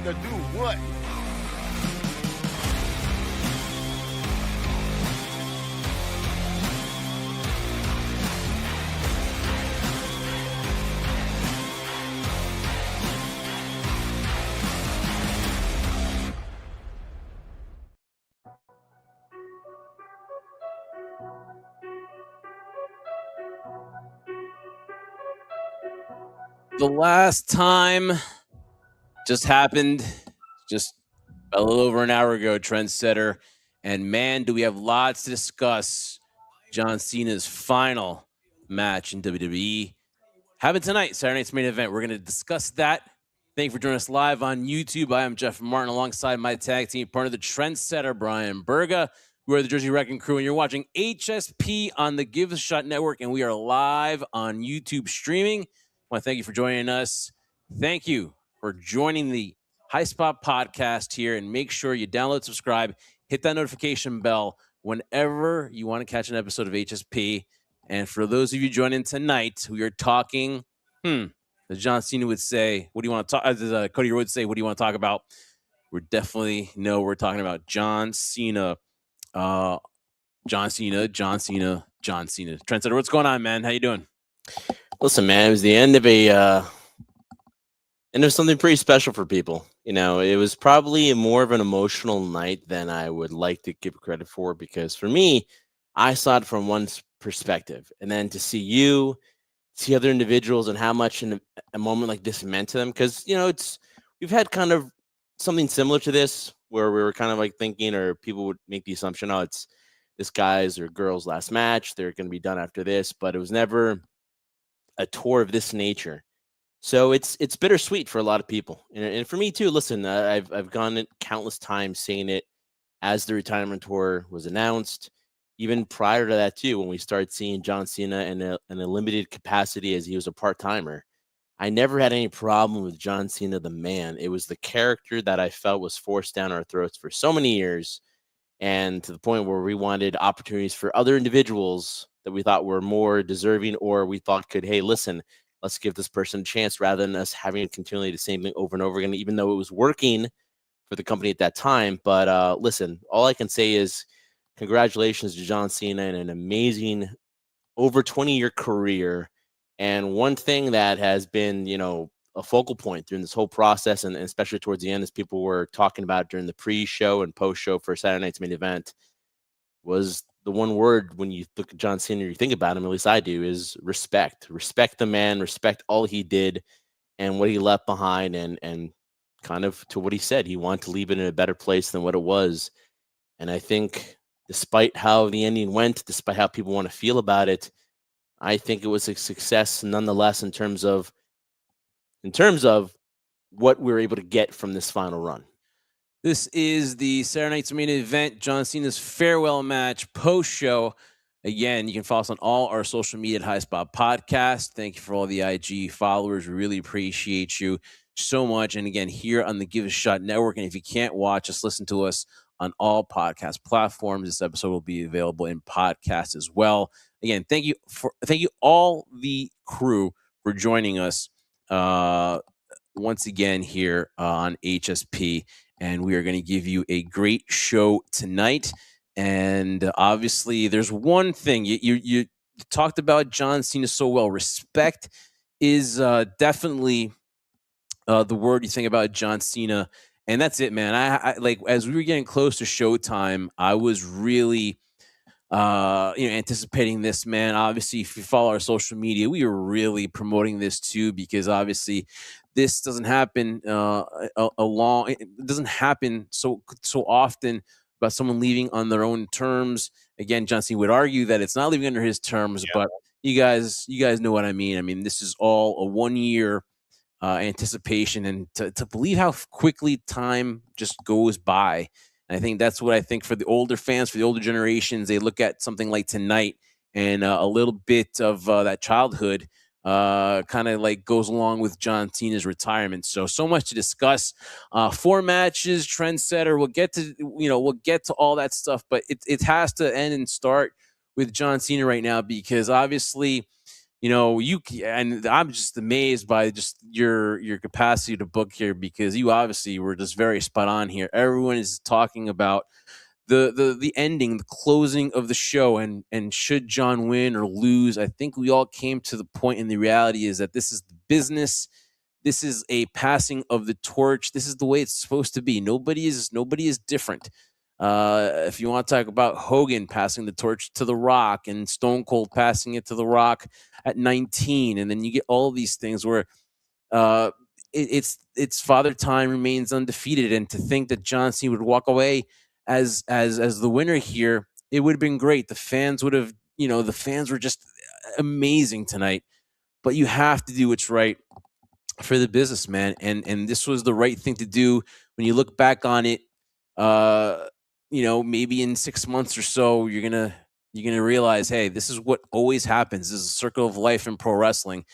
to do what? The last time just happened just a little over an hour ago, Trendsetter. And man, do we have lots to discuss. John Cena's final match in WWE. Happened tonight, Saturday night's main event. We're going to discuss that. Thank you for joining us live on YouTube. I am Jeff Martin alongside my tag team partner, the Trendsetter, Bryan Berga. We are the Jersey Wrecking Crew, and you're watching HSP on the Give a Shot Network, and we are live on YouTube streaming. I want to thank you for joining us. Thank you for joining the High Spot podcast here, and make sure you download, subscribe, hit that notification bell whenever you want to catch an episode of HSP. And for those of you joining tonight, we are talking, as John Cena would say, what do you want to talk, as Cody would say, what do you want to talk about? We're talking about John Cena. John Cena. Trendsetter, what's going on, man? How you doing? Listen, man, it was the end of something pretty special for people. You know, it was probably more of an emotional night than I would like to give credit for, because for me, I saw it from one perspective, and then to see other individuals and how much in a moment like this meant to them, because we've had kind of something similar to this where we were kind of like thinking, or people would make the assumption, oh, it's this guy's or girl's last match, they're going to be done after this, but it was never a tour of this nature. So it's bittersweet for a lot of people, and for me too. Listen, I've gone it countless times saying it as the retirement tour was announced, even prior to that too, when we started seeing John Cena in a limited capacity as he was a part-timer. I never had any problem with John Cena, the man. It was the character that I felt was forced down our throats for so many years, and to the point where we wanted opportunities for other individuals that we thought were more deserving, or we thought could, hey, listen, let's give this person a chance, rather than us having continually the same thing over and over again, even though it was working for the company at that time. But listen, all I can say is congratulations to John Cena and an amazing over 20-year career. And one thing that has been, a focal point during this whole process, and especially towards the end, as people were talking about during the pre-show and post-show for Saturday night's main event, was the one word when you look at John Cena, you think about him, at least I do, is respect. Respect the man, respect all he did and what he left behind, and kind of to what he said, he wanted to leave it in a better place than what it was. And I think despite how the ending went, despite how people want to feel about it, I think it was a success nonetheless in terms of what we were able to get from this final run. This is the Saturday night's main event, John Cena's farewell match post-show. Again, you can follow us on all our social media at High Spot Podcast. Thank you for all the IG followers. We really appreciate you so much. And again, here on the Give a Shot Network. And if you can't watch us, listen to us on all podcast platforms. This episode will be available in podcast as well. Again, thank you all the crew for joining us once again here on HSP. And we are going to give you a great show tonight. And obviously, there's one thing you talked about John Cena so well. Respect is definitely the word you think about John Cena, and that's it, man. I like, as we were getting close to showtime, I was really anticipating this, man. Obviously, if you follow our social media, we were really promoting this too, because obviously this doesn't happen it doesn't happen so often about someone leaving on their own terms. Again, John Cena would argue that it's not leaving under his terms, but you guys know what I mean. I mean, this is all a 1 year anticipation, and to believe how quickly time just goes by. And I think that's what I think for the older fans, for the older generations, they look at something like tonight, and a little bit of that childhood kind of like goes along with John Cena's retirement. So much to discuss. 4 matches, Trendsetter. We'll get to all that stuff, but it has to end and start with John Cena right now, because obviously, and I'm just amazed by just your capacity to book here, because you obviously were just very spot on here. Everyone is talking about the ending, the closing of the show, and should John win or lose. I think we all came to the point, and the reality is that this is the business. This is a passing of the torch. This is the way it's supposed to be. Nobody is different. If you want to talk about Hogan passing the torch to The Rock and Stone Cold passing it to The Rock at 19, and then you get all these things where uh, it's Father Time remains undefeated, and to think that John Cena would walk away as the winner here, it would have been great. The fans were just amazing tonight. But you have to do what's right for the business, man, and this was the right thing to do. When you look back on it, maybe in 6 months or so, you're gonna realize, hey, this is what always happens. This is a circle of life in pro wrestling.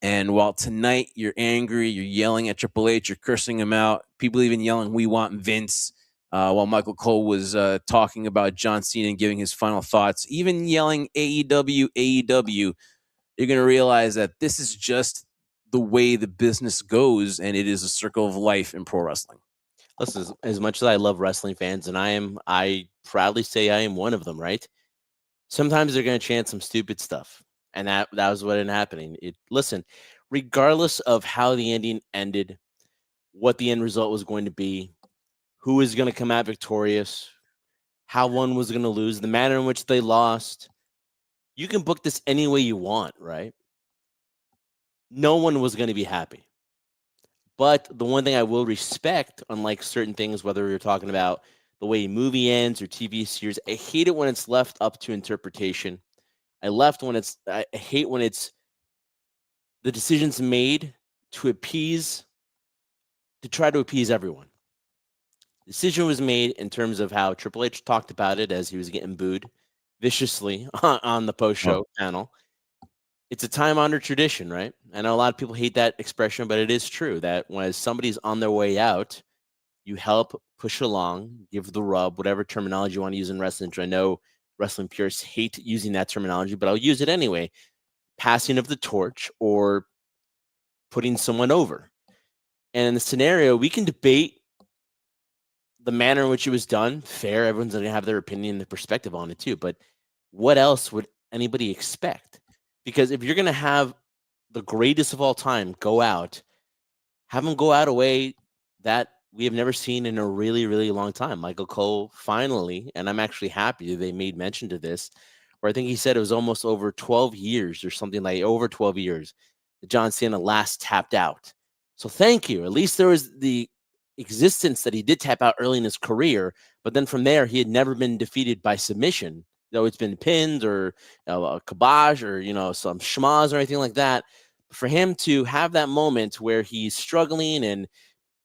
And while tonight you're angry, you're yelling at Triple H, you're cursing him out, people even yelling, "We want Vince." While Michael Cole was talking about John Cena and giving his final thoughts, even yelling AEW, AEW, you're going to realize that this is just the way the business goes, and it is a circle of life in pro wrestling. Listen, as much as I love wrestling fans, and I proudly say I am one of them, right? Sometimes they're going to chant some stupid stuff, and that was what ended happening. Listen, regardless of how the ending ended, what the end result was going to be, who was going to come out victorious, how one was going to lose, the manner in which they lost, you can book this any way you want, right? No one was going to be happy. But the one thing I will respect, unlike certain things, whether you're talking about the way a movie ends or TV series, I hate it when it's left up to interpretation. I hate when it's the decisions made to try to appease everyone. The decision was made in terms of how Triple H talked about it as he was getting booed viciously on the post-show panel. It's a time-honored tradition, right? I know a lot of people hate that expression, but it is true that when somebody's on their way out, you help push along, give the rub, whatever terminology you want to use in wrestling. I know wrestling purists hate using that terminology, but I'll use it anyway. Passing of the torch or putting someone over. And in the scenario, we can debate the manner in which it was done. Fair, everyone's going to have their opinion and their perspective on it too. But what else would anybody expect? Because if you're going to have the greatest of all time go out, have him go out a way that we have never seen in a really, really long time. Michael Cole finally, and I'm actually happy they made mention to this, where I think he said it was almost over 12 years or something like over 12 years that John Cena last tapped out. So thank you. At least there was the existence that he did tap out early in his career, but then from there, he had never been defeated by submission, though it's been pinned or a kibosh or, some schmaz or anything like that. For him to have that moment where he's struggling and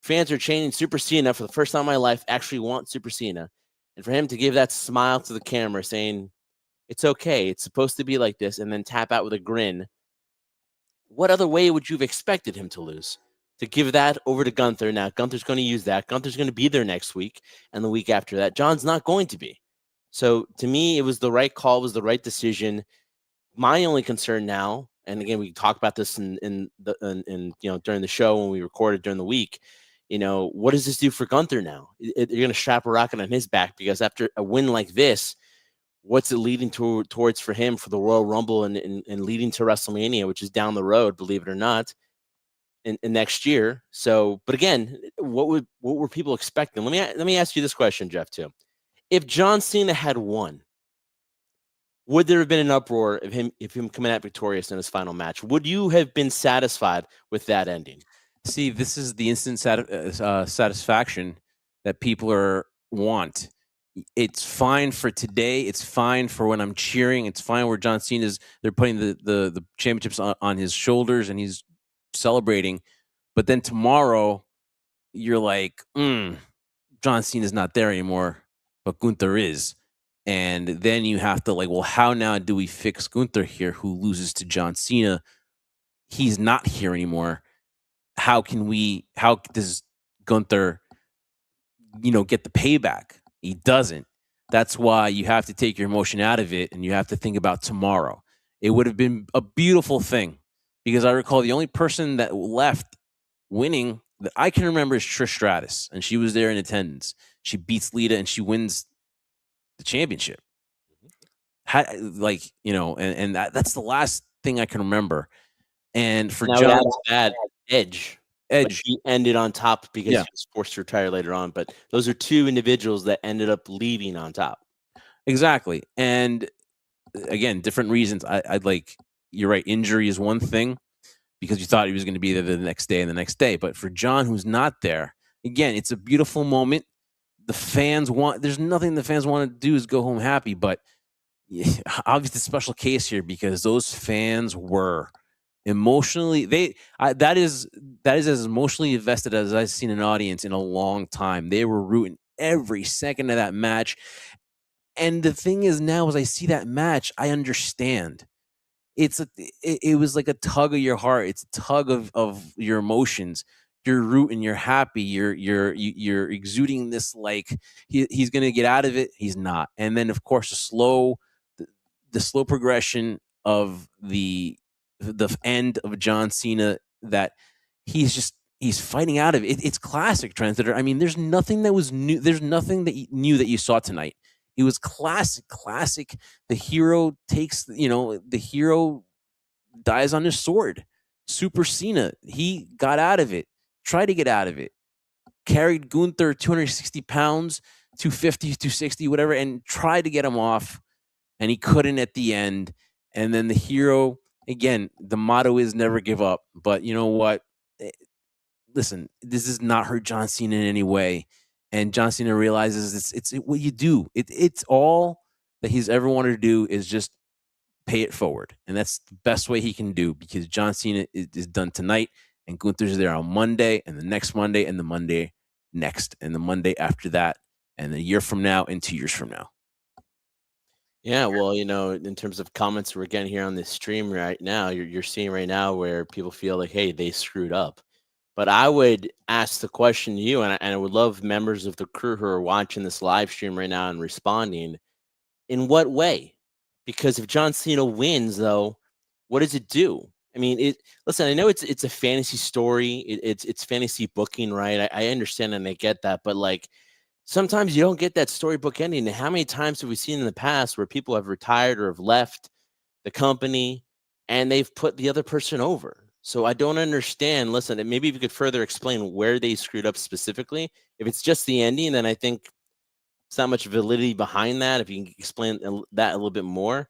fans are chanting Super Cena for the first time in my life, actually want Super Cena. And for him to give that smile to the camera saying, it's okay, it's supposed to be like this, and then tap out with a grin. What other way would you have expected him to lose? To give that over to Gunther. Now, Gunther's going to use that. Gunther's going to be there next week and the week after that. John's not going to be. So to me, it was the right call, it was the right decision. My only concern now, and again, we talked about this in during the show when we recorded during the week. What does this do for Gunther now? You're going to strap a rocket on his back because after a win like this, what's it leading towards for him for the Royal Rumble and leading to WrestleMania, which is down the road, believe it or not, in next year. So, but again, what were people expecting? Let me ask you this question, Jeff, too. If John Cena had won, would there have been an uproar of him coming out victorious in his final match? Would you have been satisfied with that ending? See, this is the instant satisfaction that people want. It's fine for today. It's fine for when I'm cheering. It's fine where John Cena's, they're putting the championships on his shoulders and he's celebrating. But then tomorrow, you're like, John Cena's not there anymore, but Gunther is. And then you have to well, how now do we fix Gunther here, who loses to John Cena? He's not here anymore. How does Gunther, get the payback? He doesn't. That's why you have to take your emotion out of it and you have to think about tomorrow. it would have been a beautiful thing, because I recall the only person that left winning that I can remember is Trish Stratus, and she was there in attendance. She beats Lita and she wins the championship. And that's the last thing I can remember. And for And I would John, add Edge. But Edge, he ended on top because yeah, he was forced to retire later on. But those are two individuals that ended up leaving on top. exactly. And again, different reasons. I'd like, you're right. Injury is one thing, because you thought he was going to be there the next day and the next day. But for John, who's not there, again, it's a beautiful moment. There's nothing the fans want to do is go home happy. But obviously, a special case here, because those fans were emotionally, that is as emotionally invested as I've seen an audience in a long time. They were rooting every second of that match. And the thing is, now as I see that match, I understand. It was like a tug of your heart. It's a tug of your emotions. You're rooting, you're happy, you're exuding this, like, he's gonna get out of it. He's not. And then of course the slow progression of the end of John Cena, that he's fighting out of it. It's classic Transitor. I mean, there's nothing that was new. There's nothing that new that you saw tonight. It was classic. The hero the hero dies on his sword. Super Cena, he got out of it, tried to get out of it, carried Gunther 260 pounds, 250, 260, whatever, and tried to get him off, and he couldn't at the end. And then the hero, again, the motto is never give up. But you know what? Listen, this does not hurt John Cena in any way. And John Cena realizes it's what you do. It's all that he's ever wanted to do is just pay it forward. And that's the best way he can do, because John Cena is done tonight, and Gunther's there on Monday, and the next Monday, and the Monday next, and the Monday after that, and a year from now, and 2 years from now. Yeah, well, in terms of comments we're getting here on this stream right now, you're seeing right now where people feel like, hey, they screwed up. But I would ask the question to you, and I would love members of the crew who are watching this live stream right now and responding. In what way? Because if John Cena wins, though, what does it do? I mean, listen, I know it's a fantasy story. It's fantasy booking, right? I understand and I get that, but like sometimes you don't get that storybook ending. And how many times have we seen in the past where people have retired or have left the company and they've put the other person over? So I don't understand. Listen, and maybe if you could further explain where they screwed up specifically. If it's just the ending, then I think it's not much validity behind that. If you can explain that a little bit more.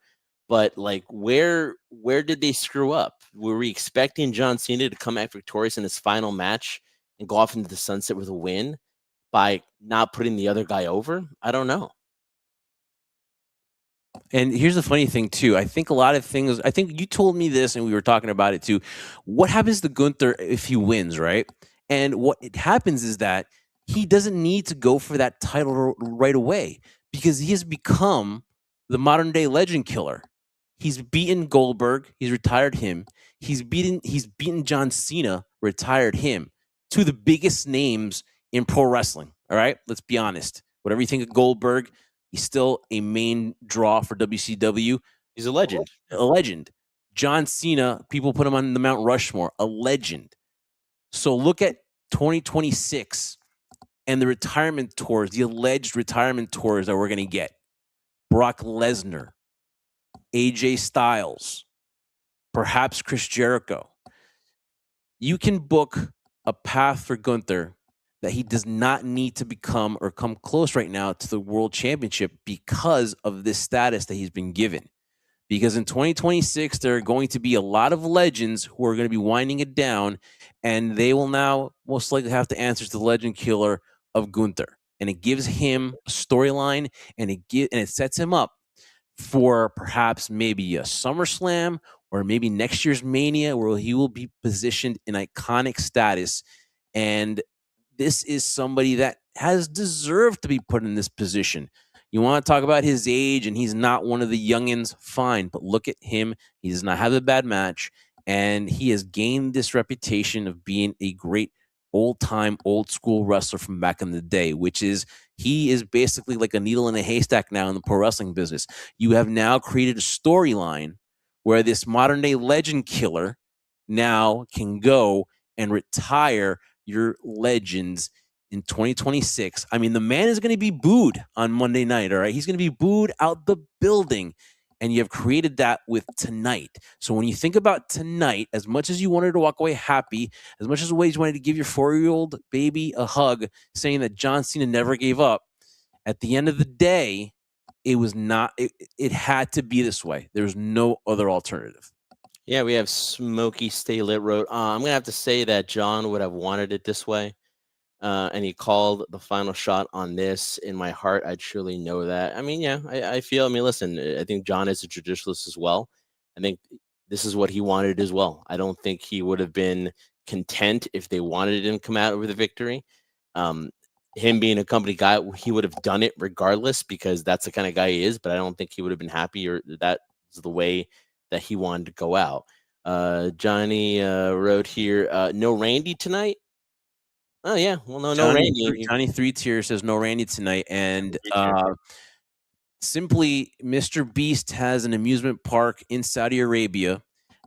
But like, where did they screw up? Were we expecting John Cena to come back victorious in his final match and go off into the sunset with a win by not putting the other guy over? I don't know. And here's the funny thing too. I think a lot of things. I think you told me this, and we were talking about it too. What happens to Gunther if he wins, right? And what it happens is that he doesn't need to go for that title right away, because he has become the modern day legend killer. He's beaten Goldberg. He's retired him. He's beaten John Cena, retired him, two of the biggest names in pro wrestling. All right, let's be honest. Whatever you think of Goldberg, he's still a main draw for WCW. He's a legend. A legend. John Cena, people put him on the Mount Rushmore, a legend. So look at 2026 and the retirement tours, the alleged retirement tours that we're going to get. Brock Lesnar, AJ Styles, perhaps Chris Jericho. You can book a path for Gunther that he does not need to become or come close right now to the world championship because of this status that he's been given. Because in 2026, there are going to be a lot of legends who are going to be winding it down, and they will now most likely have to answer to the legend killer of Gunther. And it gives him a storyline, and it sets him up for perhaps maybe a SummerSlam or maybe next year's Mania, where he will be positioned in iconic status. And this is somebody that has deserved to be put in this position. You want to talk about his age, and he's not one of the youngins, fine. But look at him. He does not have a bad match, and he has gained this reputation of being a great old-time, old-school wrestler from back in the day, which is he is basically like a needle in a haystack now in the pro wrestling business. You have now created a storyline where this modern day legend killer now can go and retire your legends in 2026. I mean, the man is going to be booed on Monday night. All right. He's going to be booed out the building. And you have created that with tonight. So when you think about tonight, as much as you wanted to walk away happy, as much as ways you wanted to give your 4-year-old baby a hug, saying that John Cena never gave up, at the end of the day, it was not, it had to be this way. There's no other alternative. Yeah, we have Smokey Stay Lit wrote, I'm gonna have to say that John would have wanted it this way. And he called the final shot on this. In my heart, I truly know that. I mean, yeah, I feel. I mean, listen, I think John is a traditionalist as well. I think this is what he wanted as well. I don't think he would have been content if they wanted him to come out with a victory. Um, him being a company guy, he would have done it regardless because that's the kind of guy he is. But I don't think he would have been happy, or that's the way that he wanted to go out. Johnny wrote here, no Randy tonight. Oh yeah, well no Randy. Johnny 3 Tier says no Randy tonight, and Sure. simply Mr. Beast has an amusement park in Saudi Arabia,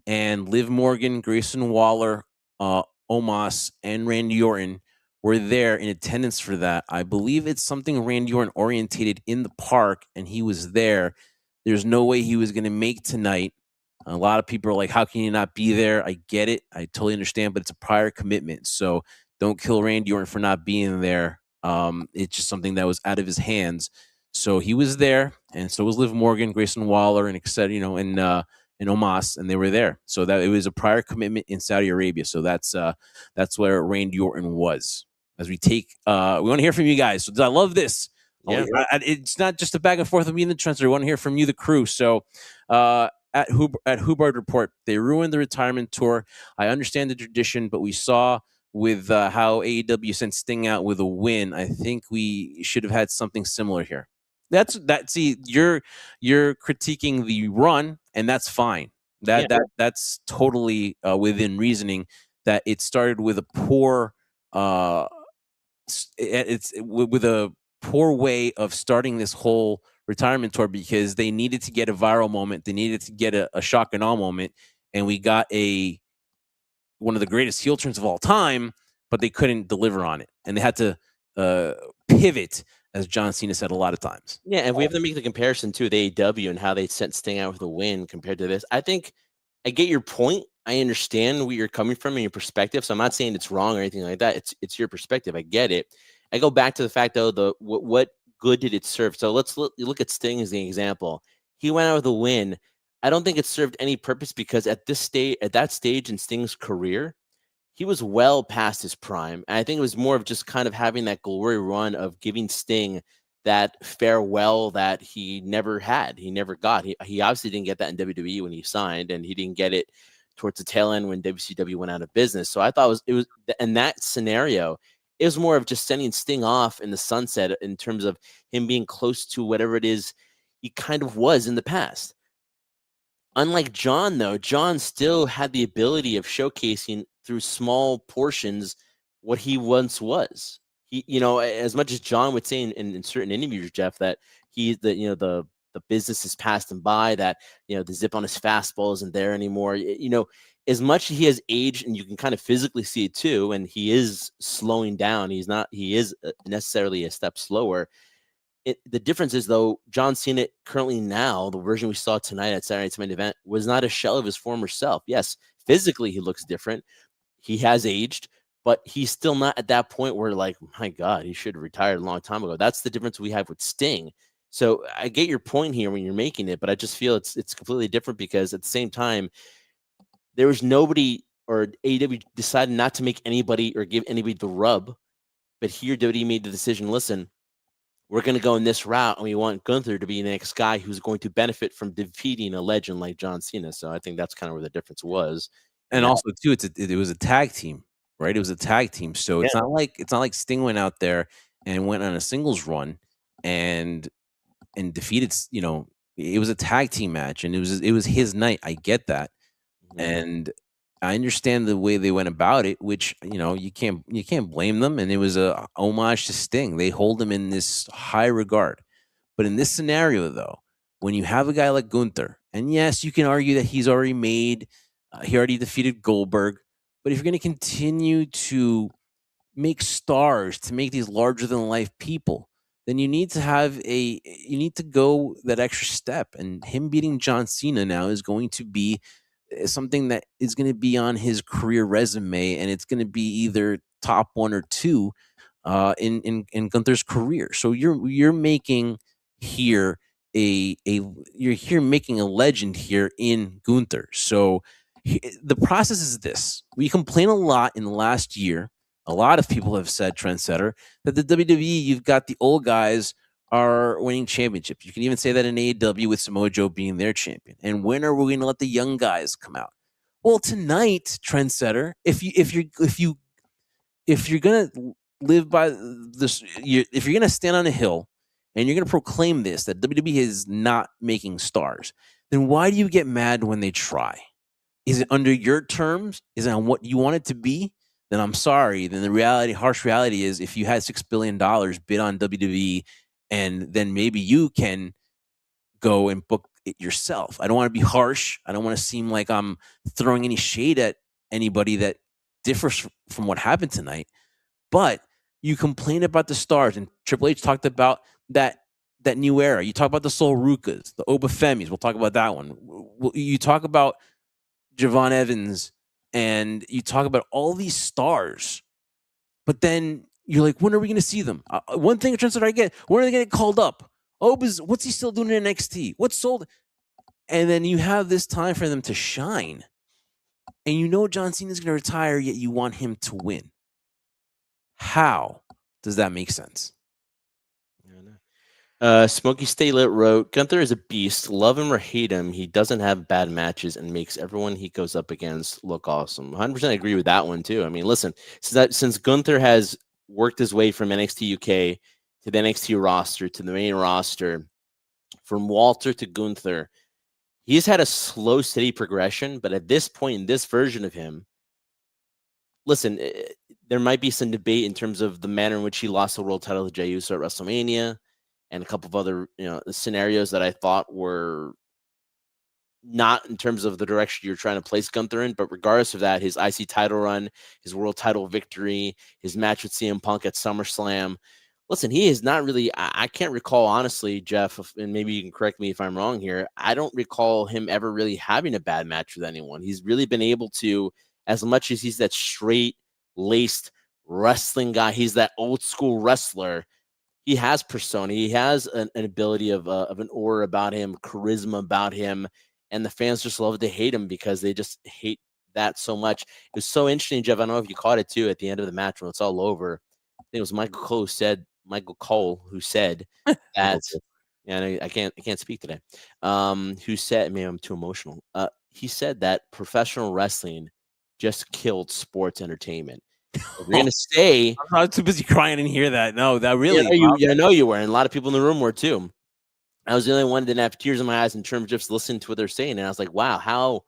and Liv Morgan, Grayson Waller, Omos, and Randy Orton were there in attendance for that. I believe it's something Randy Orton orientated in the park, and he was there. There's no way he was going to make tonight. A lot of people are like, how can you not be there? I get it. I totally understand, but it's a prior commitment. So don't kill Randy Orton for not being there. It's just something that was out of his hands. So he was there, and so was Liv Morgan, Grayson Waller, and etc. And Omos, and they were there. So that it was a prior commitment in Saudi Arabia. So that's where Randy Orton was. As we take, we want to hear from you guys. So I love this. Yeah. It's not just a back and forth of me in the trenches. We want to hear from you, the crew. So at Hubbard Report, they ruined the retirement tour. I understand the tradition, but we saw with how AEW sent Sting out with a win, I think we should have had something similar here. See, you're critiquing the run, and that's fine. That's totally within reasoning. That it started with a poor, it's with a poor way of starting this whole retirement tour because they needed to get a viral moment, they needed to get a shock and awe moment, and we got one of the greatest heel turns of all time, but they couldn't deliver on it, and they had to pivot, as John Cena said a lot of times. Yeah, and we have to make the comparison to the AEW and how they sent Sting out with a win compared to this. I think I get your point. I understand where you're coming from and your perspective. So I'm not saying it's wrong or anything like that. It's your perspective. I get it. I go back to the fact though, what good did it serve? So let's look at Sting as the example. He went out with a win. I don't think it served any purpose because at that stage in Sting's career, he was well past his prime. And I think it was more of just kind of having that glory run of giving Sting that farewell that he never had. He never got. He obviously didn't get that in WWE when he signed, and he didn't get it towards the tail end when WCW went out of business. So I thought it was in that scenario, it was more of just sending Sting off in the sunset in terms of him being close to whatever it is he kind of was in the past. Unlike John, though, John still had the ability of showcasing through small portions what he once was. He, as much as John would say in certain interviews, Jeff, that the business has passed him by, that the zip on his fastball isn't there anymore. As much as he has aged, and you can kind of physically see it too, and he is slowing down. He is necessarily a step slower. The difference is, though, John Cena currently now, the version we saw tonight at Saturday Night's Main Event, was not a shell of his former self. Yes, physically he looks different. He has aged, but he's still not at that point where, like, my God, he should have retired a long time ago. That's the difference we have with Sting. So I get your point here when you're making it, but I just feel it's completely different because at the same time, there was nobody, or AEW decided not to make anybody or give anybody the rub. But here, WWE made the decision, listen, we're going to go in this route, and we want Gunther to be the next guy who's going to benefit from defeating a legend like John Cena. So I think that's kind of where the difference was. And also, too, it was a tag team, right? It was a tag team, so it's not like Sting went out there and went on a singles run and defeated. It was a tag team match, and it was his night. I get that, and I understand the way they went about it, which you can't blame them. And it was a homage to Sting. They hold him in this high regard. But in this scenario, though, when you have a guy like Gunther And yes, you can argue that he already defeated Goldberg. But if you're going to continue to make stars, to make these larger than life people, then you need to go that extra step. And him beating John Cena now is going to be something that is going to be on his career resume, and it's going to be either top one or two in Gunther's career. So you're making here you're here making a legend here in Gunther. So the process is this: we complain a lot in the last year. A lot of people have said, Trendsetter, that the WWE, you've got the old guys are winning championships. You can even say that in AEW with Samoa Joe being their champion. And when are we going to let the young guys come out? Well, tonight, Trendsetter, if you're gonna live by this, if you're gonna stand on a hill and you're gonna proclaim this, that WWE is not making stars, then why do you get mad when they try? Is it under your terms? Is it on what you want it to be? Then I'm sorry. Then harsh reality is, if you had $6 billion bid on WWE, and then maybe you can go and book it yourself. I don't want to be harsh. I don't want to seem like I'm throwing any shade at anybody that differs from what happened tonight. But you complain about the stars, and Triple H talked about that new era. You talk about the Sol Rukas, the Oba Femis. We'll talk about that one. You talk about Javon Evans, and you talk about all these stars, but then you're like, when are we going to see them? One thing, that I get, when are they going to get called up? Oba's, what's he still doing in NXT? What's sold? And then you have this time for them to shine, and you know John Cena's going to retire, yet you want him to win. How does that make sense? Smokey Stay Lit wrote, Gunther is a beast. Love him or hate him, he doesn't have bad matches and makes everyone he goes up against look awesome. 100% agree with that one, too. I mean, listen, since Gunther has worked his way from NXT UK to the NXT roster to the main roster, from Walter to Gunther, he's had a slow, steady progression. But at this point, in this version of him, listen, there might be some debate in terms of the manner in which he lost the world title to Jey Uso at WrestleMania, and a couple of other, scenarios that I thought were not in terms of the direction you're trying to place Gunther in. But regardless of that, his IC title run, his world title victory, his match with CM Punk at SummerSlam. Listen, he is not really, I can't recall, honestly, Jeff, and maybe you can correct me if I'm wrong here. I don't recall him ever really having a bad match with anyone. He's really been able to, as much as he's that straight laced wrestling guy, he's that old school wrestler. He has persona. He has an ability of an aura about him, charisma about him, and the fans just love to hate him because they just hate that so much. It was so interesting, Jeff. I don't know if you caught it too at the end of the match when it's all over. I think it was Michael Cole who said that. Yeah, I can't speak today. Who said? Maybe I'm too emotional. He said that professional wrestling just killed sports entertainment. If you're gonna stay, I'm not too busy crying and hear that. No, that really. I know you were, and a lot of people in the room were too. I was the only one that didn't have tears in my eyes in terms of just listening to what they're saying, and I was like, wow, how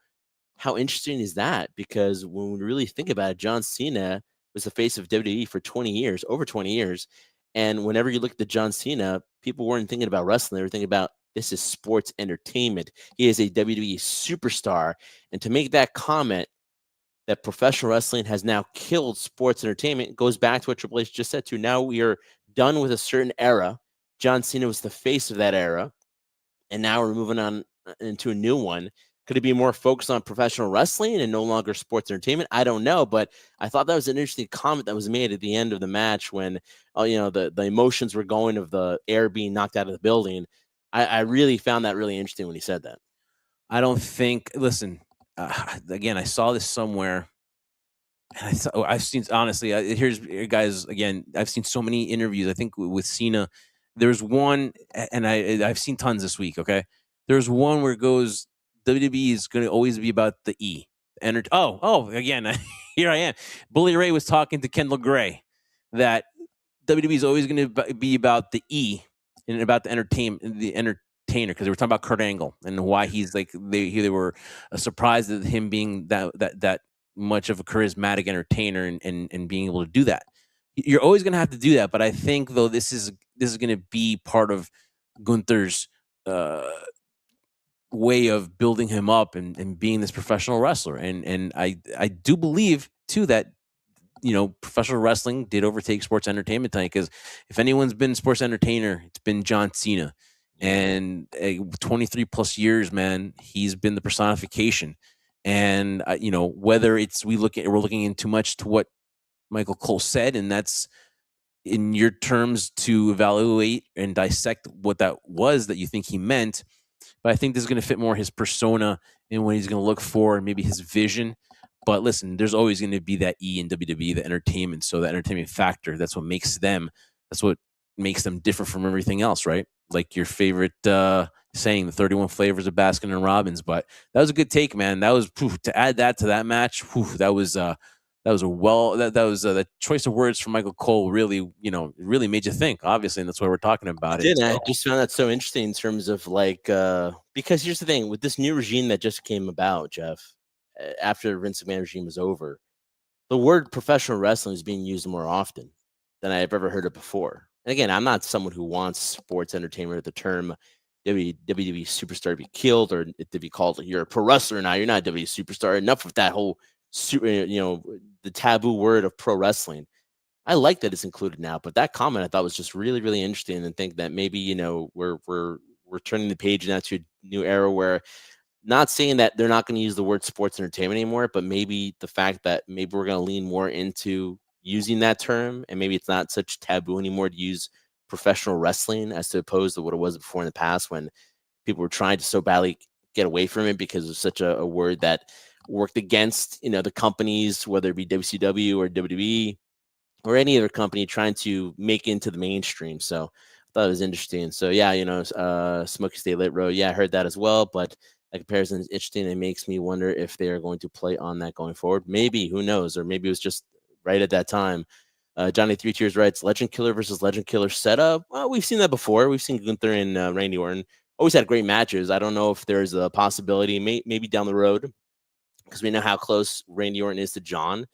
interesting is that? Because when we really think about it, John Cena was the face of WWE for 20 years, over 20 years, and whenever you look at the John Cena, people weren't thinking about wrestling; they were thinking about, this is sports entertainment. He is a WWE superstar, and to make that comment that professional wrestling has now killed sports entertainment goes back to what Triple H just said too. Now we are done with a certain era. John Cena was the face of that era, and now we're moving on into a new one. Could it be more focused on professional wrestling and no longer sports entertainment? I don't know, but I thought that was an interesting comment that was made at the end of the match when, the emotions were going of the air being knocked out of the building. I really found that really interesting when he said that. I don't think. Listen, again, I saw this somewhere, and I've seen, honestly. Here's, guys, again. I've seen so many interviews. I think with Cena, there's one, and I've seen tons this week. Okay, there's one where it goes, WWE is going to always be about the E. Again, here I am. Bully Ray was talking to Kendall Gray that WWE is always going to be about the E and about the entertainment, the entertainer, because they were talking about Kurt Angle and why he's like, they were surprised at him being that much of a charismatic entertainer and being able to do that. You're always going to have to do that, but I think though this is going to be part of Gunther's way of building him up and being this professional wrestler. And I do believe too that professional wrestling did overtake sports entertainment tonight, because if anyone's been a sports entertainer, it's been John Cena. Yeah. And 23 plus years, man, he's been the personification. And whether we're looking in too much to what Michael Cole said, and that's in your terms to evaluate and dissect what that was that you think he meant. But I think this is going to fit more his persona and what he's going to look for, and maybe his vision. But listen, there's always going to be that E in WWE, the entertainment. So the entertainment factor, that's what makes them, different from everything else, right? Like your favorite saying, the 31 flavors of Baskin and Robbins. But that was a good take, man. That was to add that to that match. That was the choice of words from Michael Cole really made you think, obviously, and that's why we're talking about it. Did. I just found that so interesting in terms of because here's the thing with this new regime that just came about, Jeff, after the Vince McMahon regime was over, the word professional wrestling is being used more often than I've ever heard it before. And again, I'm not someone who wants sports entertainment or the term WWE superstar to be killed or it to be called you're a pro wrestler now. You're not a WWE superstar. Enough of that whole the taboo word of pro wrestling. I like that it's included now, but that comment I thought was just really, really interesting, and think that maybe we're turning the page now to a new era where, not saying that they're not going to use the word sports entertainment anymore, but maybe the fact that maybe we're going to lean more into using that term, and maybe it's not such taboo anymore to use professional wrestling as opposed to what it was before in the past when people were trying to so badly get away from it because it was such a word that worked against the companies, whether it be WCW or WWE or any other company trying to make into the mainstream. So I thought it was interesting. So yeah, Smoky State Lit Road. Yeah, I heard that as well. But that comparison is interesting. It makes me wonder if they are going to play on that going forward. Maybe, who knows? Or maybe it was just right at that time. Johnny Three Tears writes, Legend Killer versus Legend Killer setup. Well, we've seen that before. We've seen Gunther and Randy Orton. Always had great matches. I don't know if there's a possibility, maybe down the road, because we know how close Randy Orton is to John.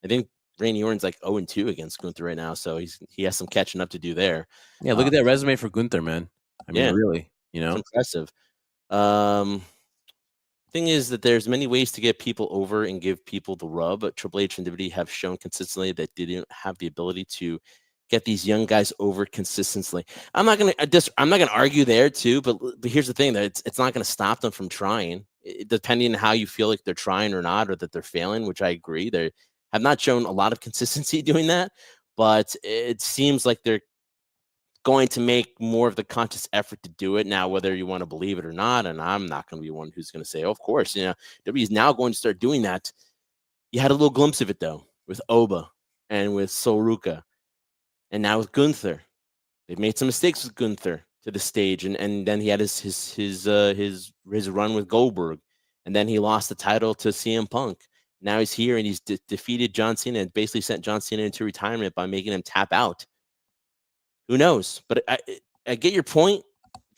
I think Randy Orton's like 0-2 against Gunther right now, so he has some catching up to do there. Yeah, look at that resume for Gunther, man. I mean, really, it's impressive. Thing is that there's many ways to get people over and give people the rub, but Triple H and WWE have shown consistently that they didn't have the ability to get these young guys over consistently. I'm not gonna argue there too, but here's the thing: that it's not gonna stop them from trying. Depending on how you feel like they're trying or not, or that they're failing, which I agree, they have not shown a lot of consistency doing that, but it seems like they're going to make more of the conscious effort to do it now, whether you want to believe it or not. And I'm not going to be one who's going to say, oh, of course, W is now going to start doing that. You had a little glimpse of it though, with Oba and with Soruka, and now with Gunther. They've made some mistakes with Gunther to the stage, and then he had his run with Goldberg, and then he lost the title to CM Punk. Now he's here and he's defeated John Cena and basically sent John Cena into retirement by making him tap out. Who knows? But I get your point.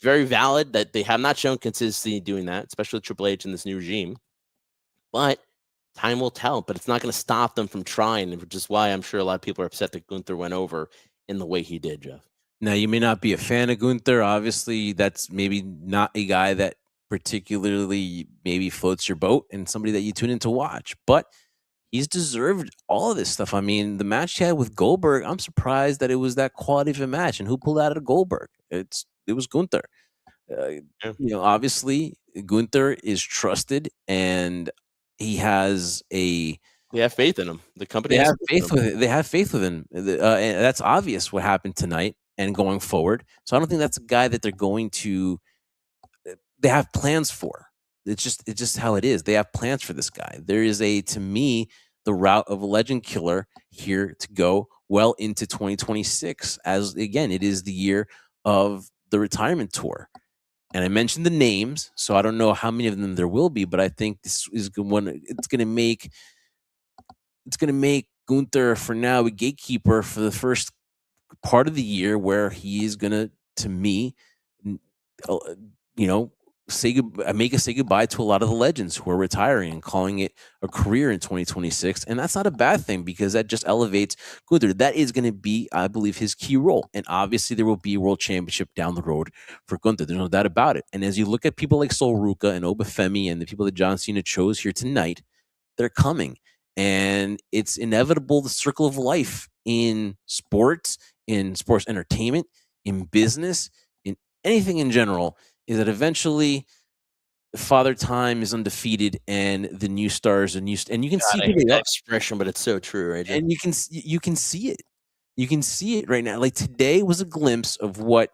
Very valid that they have not shown consistency doing that, especially Triple H in this new regime. But time will tell. But it's not going to stop them from trying, which is why I'm sure a lot of people are upset that Gunther went over in the way he did, Jeff. Now, you may not be a fan of Gunther. Obviously, that's maybe not a guy that particularly maybe floats your boat and somebody that you tune in to watch. But he's deserved all of this stuff. I mean, the match he had with Goldberg, I'm surprised that it was that quality of a match. And who pulled out of Goldberg? It was Gunther. Obviously, Gunther is trusted, and he has They have faith in him. The company they have faith with it. They have faith with him. And that's obvious what happened tonight and going forward. So I don't think that's a guy that they're going to. They have plans for. It's just how it is. They have plans for this guy. There is to me, the route of a legend killer here to go well into 2026. As again, it is the year of the retirement tour. And I mentioned the names, so I don't know how many of them there will be, but I think this is one. It's going to make Gunther for now a gatekeeper for the first part of the year, where he is going to me, make us say goodbye to a lot of the legends who are retiring and calling it a career in 2026. And that's not a bad thing because that just elevates Gunther. That is going to be, I believe, his key role. And obviously, there will be a world championship down the road for Gunther. There's no doubt about it. And as you look at people like Sol Ruka and Femi and the people that John Cena chose here tonight, they're coming. And it's inevitable, the circle of life in sports entertainment, in business, in anything in general, is that eventually Father Time is undefeated and the new stars and you can God, see I who hate they that are. expression, but it's so true, right, Jim? And you can see it. You can see it right now. Like today was a glimpse of what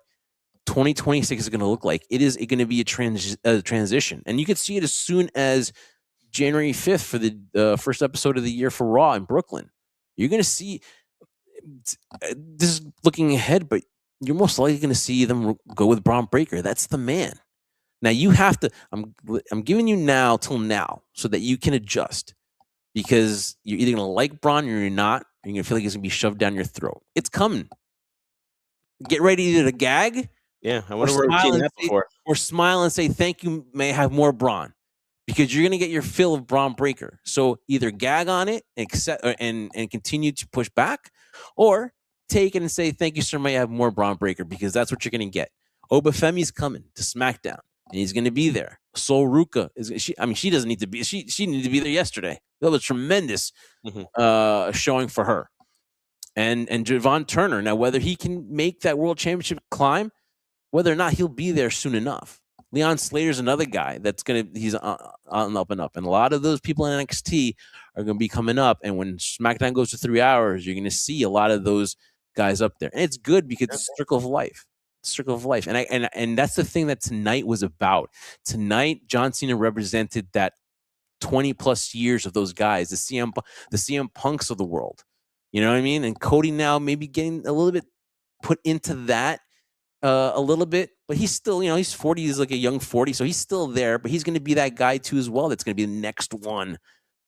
2026 is going to look like. It is going to be a transition, and you can see it as soon as January 5th for the first episode of the year for Raw in Brooklyn. You're going to see this is looking ahead, but you're most likely going to see them go with Braun Breaker. That's the man. Now you have to. I'm giving you now till now so that you can adjust because you're either going to like Braun or you're not. Or you're going to feel like it's going to be shoved down your throat. It's coming. Get ready either to gag Yeah, I or wonder where we've seen that before. smile and say thank you. May I have more Braun because you're going to get your fill of Braun Breaker. So either gag on it and accept and continue to push back, or take it and say thank you, sir. May I have more Braun Breaker because that's what you're going to get. Femi's coming to SmackDown and he's going to be there. Sol Ruka is she? I mean, she doesn't need to be. She needed to be there yesterday. That was tremendous showing for her. And Javon Turner. Now, whether he can make that world championship climb, whether or not he'll be there soon enough. Leon Slater's another guy he's on up and up. And a lot of those people in NXT are going to be coming up. And when SmackDown goes to 3 hours, you're going to see a lot of those guys up there. And it's good because it's a circle of life. Circle of life. And that's the thing that tonight was about. Tonight, John Cena represented that 20 plus years of those guys, the CM Punks of the world. You know what I mean? And Cody now maybe getting a little bit put into that a little bit, but he's still, he's 40. He's like a young 40, so he's still there. But he's going to be that guy too as well. That's going to be the next one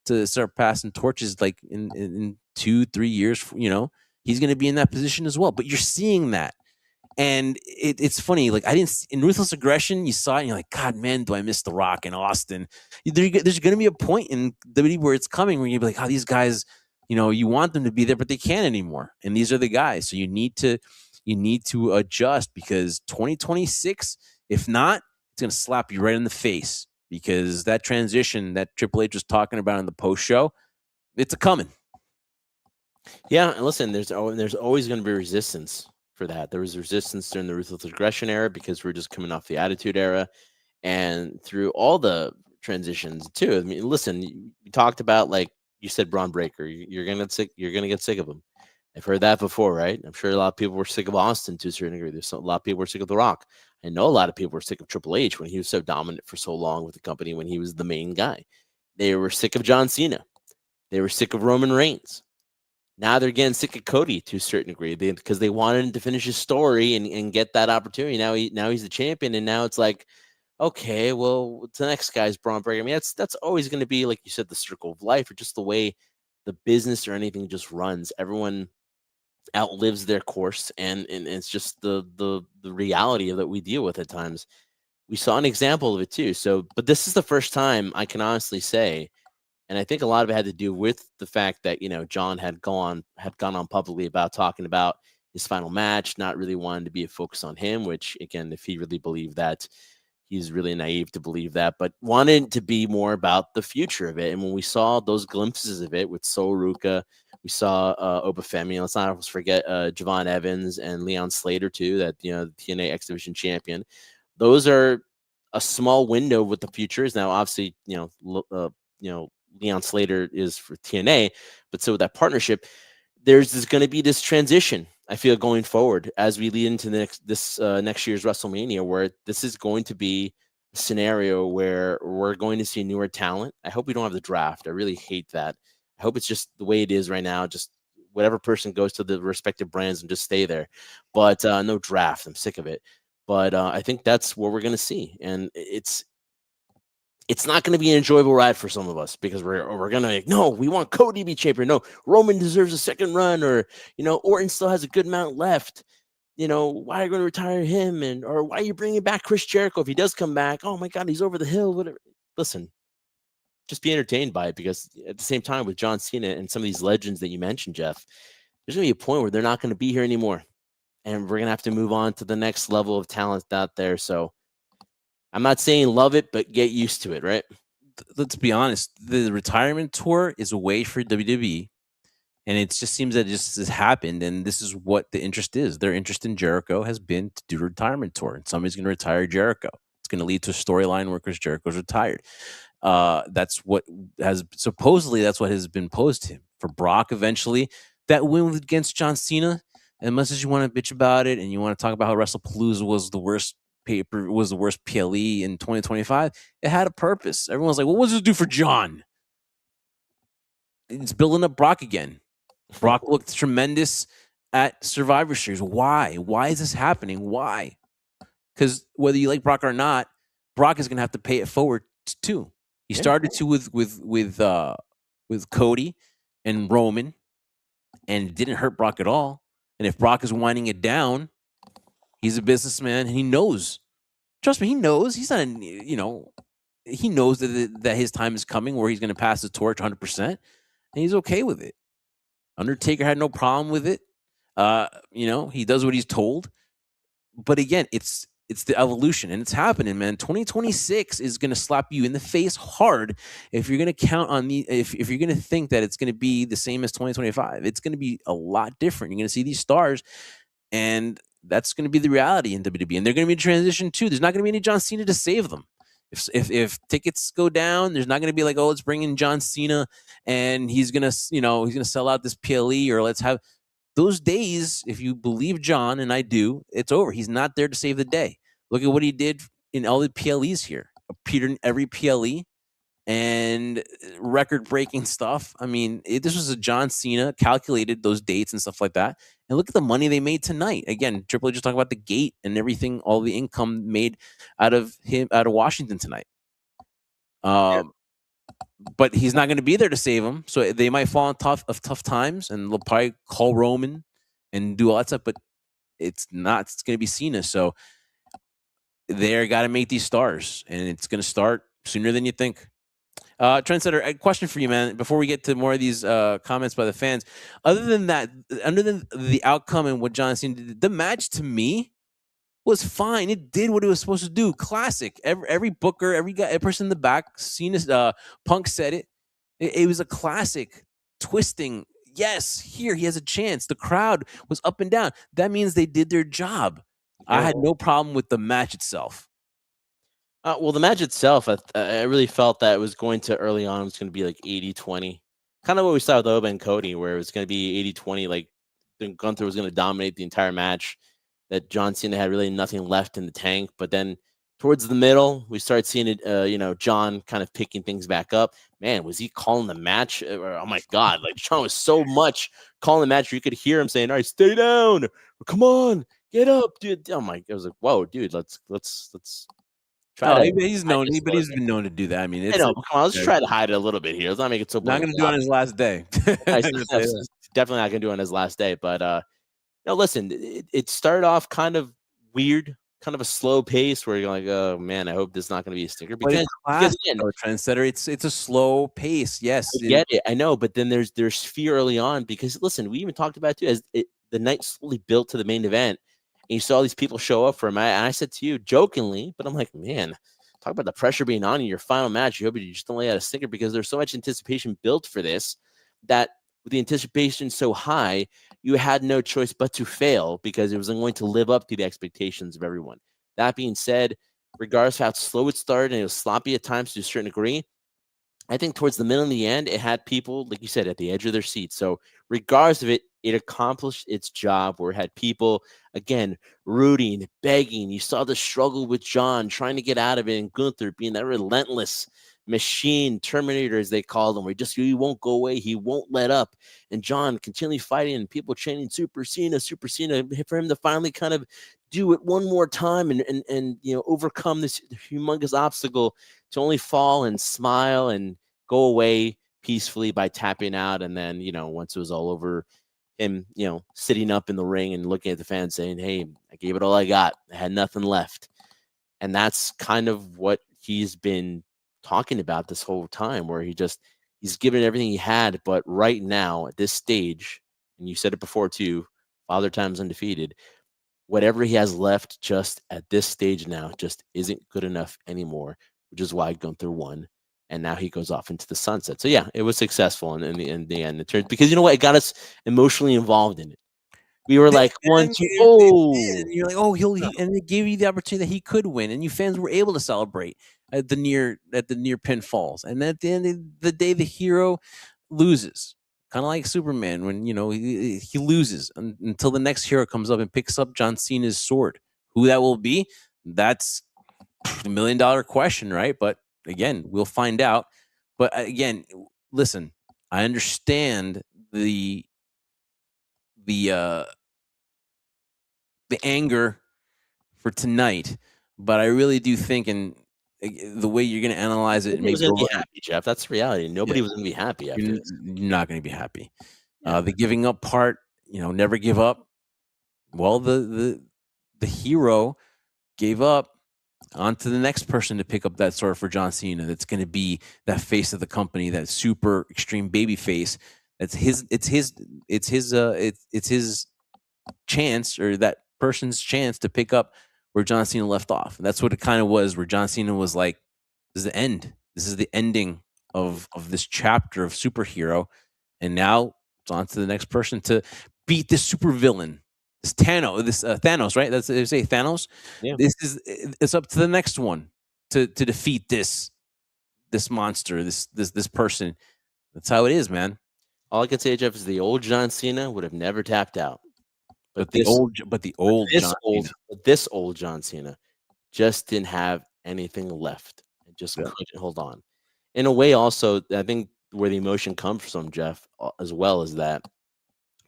to start passing torches, like in 2-3 years. He's going to be in that position as well. But you're seeing that, and it's funny. Like in Ruthless Aggression, you saw it, and you're like, God, man, do I miss The Rock and Austin? There's going to be a point in WWE where it's coming where you'll be like, oh, these guys, you want them to be there, but they can't anymore. And these are the guys. So you need to adjust because 2026, if not, it's going to slap you right in the face because that transition that Triple H was talking about in the post show, it's a coming. Yeah, and listen, there's always going to be resistance for that. There was resistance during the Ruthless Aggression era because we're just coming off the Attitude era, and through all the transitions too. I mean, listen, you talked about, like you said, Braun Breaker. You're gonna get sick of him. I've heard that before, right? I'm sure a lot of people were sick of Austin to a certain degree. A lot of people were sick of The Rock. I know a lot of people were sick of Triple H when he was so dominant for so long with the company, when he was the main guy. They were sick of John Cena. They were sick of Roman Reigns. Now they're getting sick of Cody to a certain degree because they wanted him to finish his story and get that opportunity. Now he's the champion, and now it's like, okay, well, the next guy's Braun Breaker. I mean, that's always going to be, like you said, the circle of life, or just the way the business or anything just runs. Everyone outlives their course, and it's just the reality that we deal with at times. We saw an example of it too. So, but this is the first time I can honestly say, and I think a lot of it had to do with the fact that John had gone on publicly about talking about his final match, not really wanting to be a focus on him. Which, again, if he really believed that, he's really naive to believe that, but wanted to be more about the future of it. And when we saw those glimpses of it with Sol Ruka, we saw Femi. Let's not forget Javon Evans and Leon Slater too, that the TNA X Division champion. Those are a small window with the futures. Now, obviously, Leon Slater is for TNA, but so with that partnership, there's going to be this transition, I feel, going forward as we lead into the next year's WrestleMania, where this is going to be a scenario where we're going to see newer talent. I hope we don't have the draft. I really hate that. I hope it's just the way it is right now. Just whatever person goes to the respective brands and just stay there. But no draft. I'm sick of it. But I think that's what we're going to see. And it's not going to be an enjoyable ride for some of us because we're going to like, no, we want Cody to be champion. No, Roman deserves a second run, or Orton still has a good amount left. why are you going to retire him? Or why are you bringing back Chris Jericho if he does come back? Oh my God, he's over the hill. Whatever. Listen, just be entertained by it, because at the same time with John Cena and some of these legends that you mentioned, Jeff, there's going to be a point where they're not going to be here anymore. And we're going to have to move on to the next level of talent out there. So I'm not saying love it, but get used to it, right? Let's be honest. The retirement tour is a way for WWE, and it just seems that it just has happened. And this is what the interest is. Their interest in Jericho has been to do a retirement tour, and somebody's going to retire Jericho. It's going to lead to a storyline where Chris Jericho's retired. That's what supposedly that's what has been posed to him. For Brock, eventually, that win against John Cena, as much as you want to bitch about it and you want to talk about how WrestlePalooza was the worst PLE in 2025, it had a purpose. Everyone's like, well, what does it do for John? It's building up Brock again. Brock looked tremendous at Survivor Series. Why? Why is this happening? Why? Because whether you like Brock or not, Brock is going to have to pay it forward too. He started to with Cody and Roman, and it didn't hurt Brock at all. And if Brock is winding it down, he's a businessman and he knows. Trust me, he knows. He's not, he knows that his time is coming where he's going to pass the torch 100%, and he's okay with it. Undertaker had no problem with it. He does what he's told. But again, it's the evolution, and it's happening, man. 2026 is going to slap you in the face hard if you're going to count on if you're going to think that it's going to be the same as 2025. It's going to be a lot different. You're going to see these stars, and that's going to be the reality in WWE. And they're going to be in transition too. There's not going to be any John Cena to save them. If tickets go down, there's not going to be like, oh, let's bring in John Cena and he's going to sell out this PLE, or let's have those days. If you believe John, and I do, it's over. He's not there to save the day. Look at what he did in all the PLEs here. Appeared in every PLE and record-breaking stuff. I mean, this was a John Cena, calculated those dates and stuff like that. And look at the money they made tonight. Again, Triple H just talking about the gate and everything, all the income made out of Washington tonight. But he's not going to be there to save him. So they might fall on tough times, and they'll probably call Roman and do all that stuff. But it's going to be Cena. So they're got to make these stars, and it's going to start sooner than you think. Trendsetter, a question for you, man, before we get to more of these comments by the fans. Other than the outcome and what John Cena did, the match to me was fine. It did what it was supposed to do. Classic. Every booker, every person in the back, Cena, Punk said it. It was a classic twisting. Yes, here he has a chance. The crowd was up and down. That means they did their job. Yeah. I had no problem with the match itself. Well, the match itself, I really felt that it was going to early on, it was going to be like 80-20. Kind of what we saw with Oba and Cody, where it was going to be 80-20, like Gunther was going to dominate the entire match, that John Cena had really nothing left in the tank. But then towards the middle, we started seeing it, John kind of picking things back up. Man, was he calling the match? Oh my God, like John was so much calling the match. You could hear him saying, all right, stay down. Come on, get up, dude. Oh my, I was like, whoa, dude, let's he's been known to do that. I mean, come on, let's try to hide it a little bit here. Let's not make it so. Not going to do it on his last day. Definitely not going to do it on his last day. But no, listen, it started off kind of weird, kind of a slow pace where you're like, oh man, I hope this is not going to be a stinker. Because again, trendsetter, it's a slow pace. Yes, I get it. I know, but then there's fear early on, because listen, we even talked about it too, as the night slowly built to the main event. And you saw these people show up for him. And I said to you jokingly, but I'm like, man, talk about the pressure being on in your final match. You hope you just don't lay out a stinker, because there's so much anticipation built for this, that with the anticipation so high, you had no choice but to fail, because it was going to live up to the expectations of everyone. That being said, regardless of how slow it started and it was sloppy at times to a certain degree, I think towards the middle and the end, it had people, like you said, at the edge of their seats. So regardless of it, it accomplished its job, where it had people, again, rooting, begging. You saw the struggle with John trying to get out of it, and Gunther being that relentless machine, Terminator, as they call him, where he won't go away. He won't let up. And John continually fighting, and people chanting Super Cena, for him to finally kind of do it one more time and overcome this humongous obstacle, to only fall and smile and go away peacefully by tapping out. And then, once it was all over, him, sitting up in the ring and looking at the fans saying, "Hey, I gave it all I got. I had nothing left." And that's kind of what he's been talking about this whole time, where he's given everything he had, but right now at this stage, and you said it before too, Father Time's undefeated. Whatever he has left just at this stage now just isn't good enough anymore, which is why Gunther won. And now he goes off into the sunset. So yeah, it was successful in the end. It turned, because you know what? It got us emotionally involved in it. We were like, one, two, It did. oh. And you're like, oh, and it gave you the opportunity that he could win, and you fans were able to celebrate at the near pinfalls. And at the end of the day, the hero loses, kind of like Superman when he loses until the next hero comes up and picks up John Cena's sword. Who that will be, that's the $1,000,000 question, right? But again, we'll find out. But again, listen, I understand the anger for tonight, but I really do think, and the way you're going to analyze it, and Nobody was maybe going to be happy, Jeff. That's the reality. Nobody yeah, was going to be happy after you're this. not going to be happy. Yeah. The giving up part, never give up. Well, the hero gave up on to the next person to pick up that sword for John Cena. That's going to be that face of the company, that super extreme baby face. That's his. It's his chance, or that person's chance, to pick up where John Cena left off. And that's what it kind of was, where John Cena was like, "This is the end. This is the ending of this chapter of superhero." And now it's on to the next person to beat this super villain, this Thanos, right? That's they say Thanos. Yeah. It's up to the next one to defeat this monster, this person. That's how it is, man. All I can say, Jeff, is the old John Cena would have never tapped out. But the old John Cena. This old John Cena just didn't have anything left. It just Yeah. couldn't hold on. In a way, also, I think where the emotion comes from, Jeff, as well, is that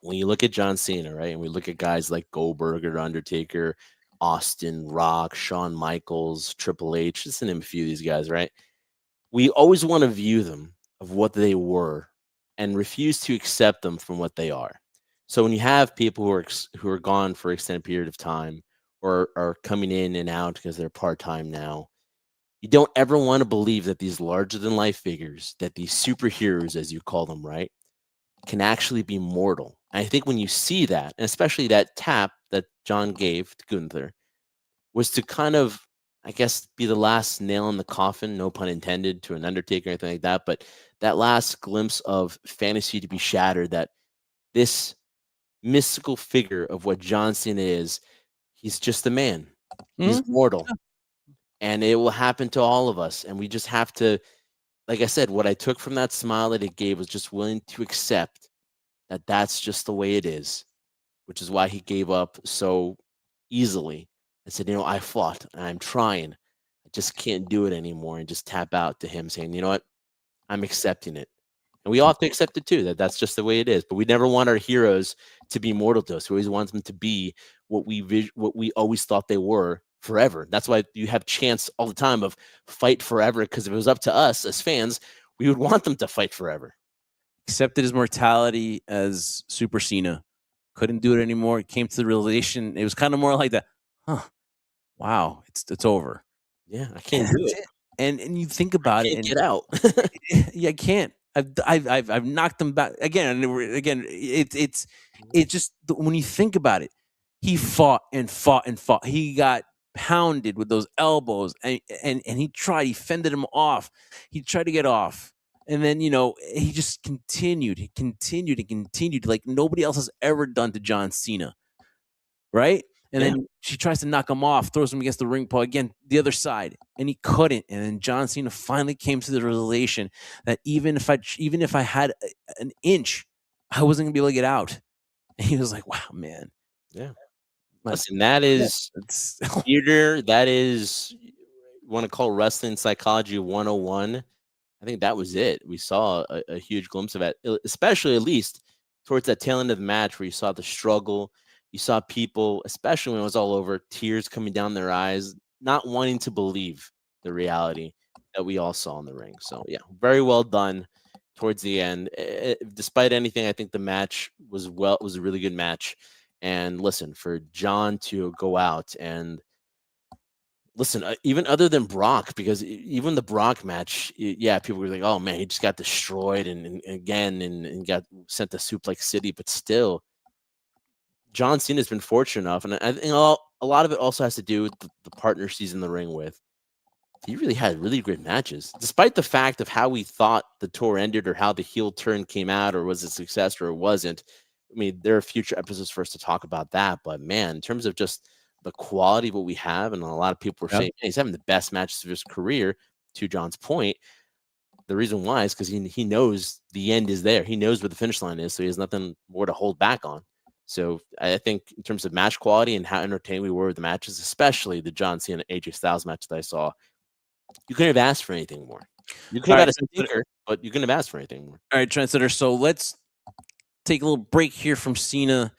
when you look at John Cena, right, and we look at guys like Goldberg or Undertaker, Austin, Rock, Shawn Michaels, Triple H, just to name a few of these guys, right? We always want to view them of what they were and refuse to accept them from what they are. So when you have people who are gone for an extended period of time, or are coming in and out because they're part-time now, you don't ever want to believe that these larger than life figures, that these superheroes, as you call them, right, can actually be mortal. And I think when you see that, and especially that tap that John gave to Gunther, was to kind of, I guess, be the last nail in the coffin, no pun intended, to an Undertaker or anything like that. But that last glimpse of fantasy to be shattered, that this mystical figure of what John Cena is, he's just a man. He's mortal. And it will happen to all of us. And we just have to, like I said, what I took from that smile that it gave was just willing to accept that that's just the way it is, which is why he gave up so easily and said, I fought and I'm trying. I just can't do it anymore, and just tap out to him saying, you know what, I'm accepting it. And we all have to accept it too, that that's just the way it is. But we never want our heroes to be mortal to us. We always want them to be what we always thought they were forever. That's why you have chants all the time of fight forever, because if it was up to us as fans, we would want them to fight forever. Accepted his mortality as Super Cena. Couldn't do it anymore. It came to the realization. It was kind of more like that. Wow, it's over. Yeah, I can't do it. And you think about it, and get out. yeah, I can't. I've knocked him back again. Again, it's just when you think about it, he fought and fought and fought. He got pounded with those elbows, and he tried. He fended him off. He tried to get off, and then he just continued. He continued and continued like nobody else has ever done to John Cena, right? And then she tries to knock him off, throws him against the ring pole again, the other side, and he couldn't. And then John Cena finally came to the realization that even if I had an inch, I wasn't gonna be able to get out. And he was like, "Wow, man." Yeah. Like, listen, that is theater. That is, you want to call wrestling psychology 101. I think that was it. We saw a huge glimpse of it, especially at least towards that tail end of the match, where you saw the struggle. You saw people, especially when it was all over, tears coming down their eyes, not wanting to believe the reality that we all saw in the ring. So, yeah, very well done. towards the end. Despite anything, I think the match was a really good match. And listen, for John to go out and listen, even other than Brock, because even the Brock match, yeah, people were like, "Oh man, he just got destroyed," and again, and got sent to Suplex City. But still, John Cena's been fortunate enough, and I think a lot of it also has to do with the partners he's in the ring with. He really had really great matches, despite the fact of how we thought the tour ended or how the heel turn came out, or was it a success or it wasn't. I mean, there are future episodes for us to talk about that, but man, in terms of just the quality of what we have, and a lot of people were Yep. saying, "Hey, he's having the best matches of his career." To John's point, the reason why is because he knows the end is there. He knows where the finish line is, so he has nothing more to hold back on. So I think in terms of match quality and how entertained we were with the matches, especially the John Cena AJ Styles match that I saw, you couldn't have asked for anything more. You could All have right, had a stinker, but you couldn't have asked for anything more. all right, Trendsetter. So let's take a little break here from Cena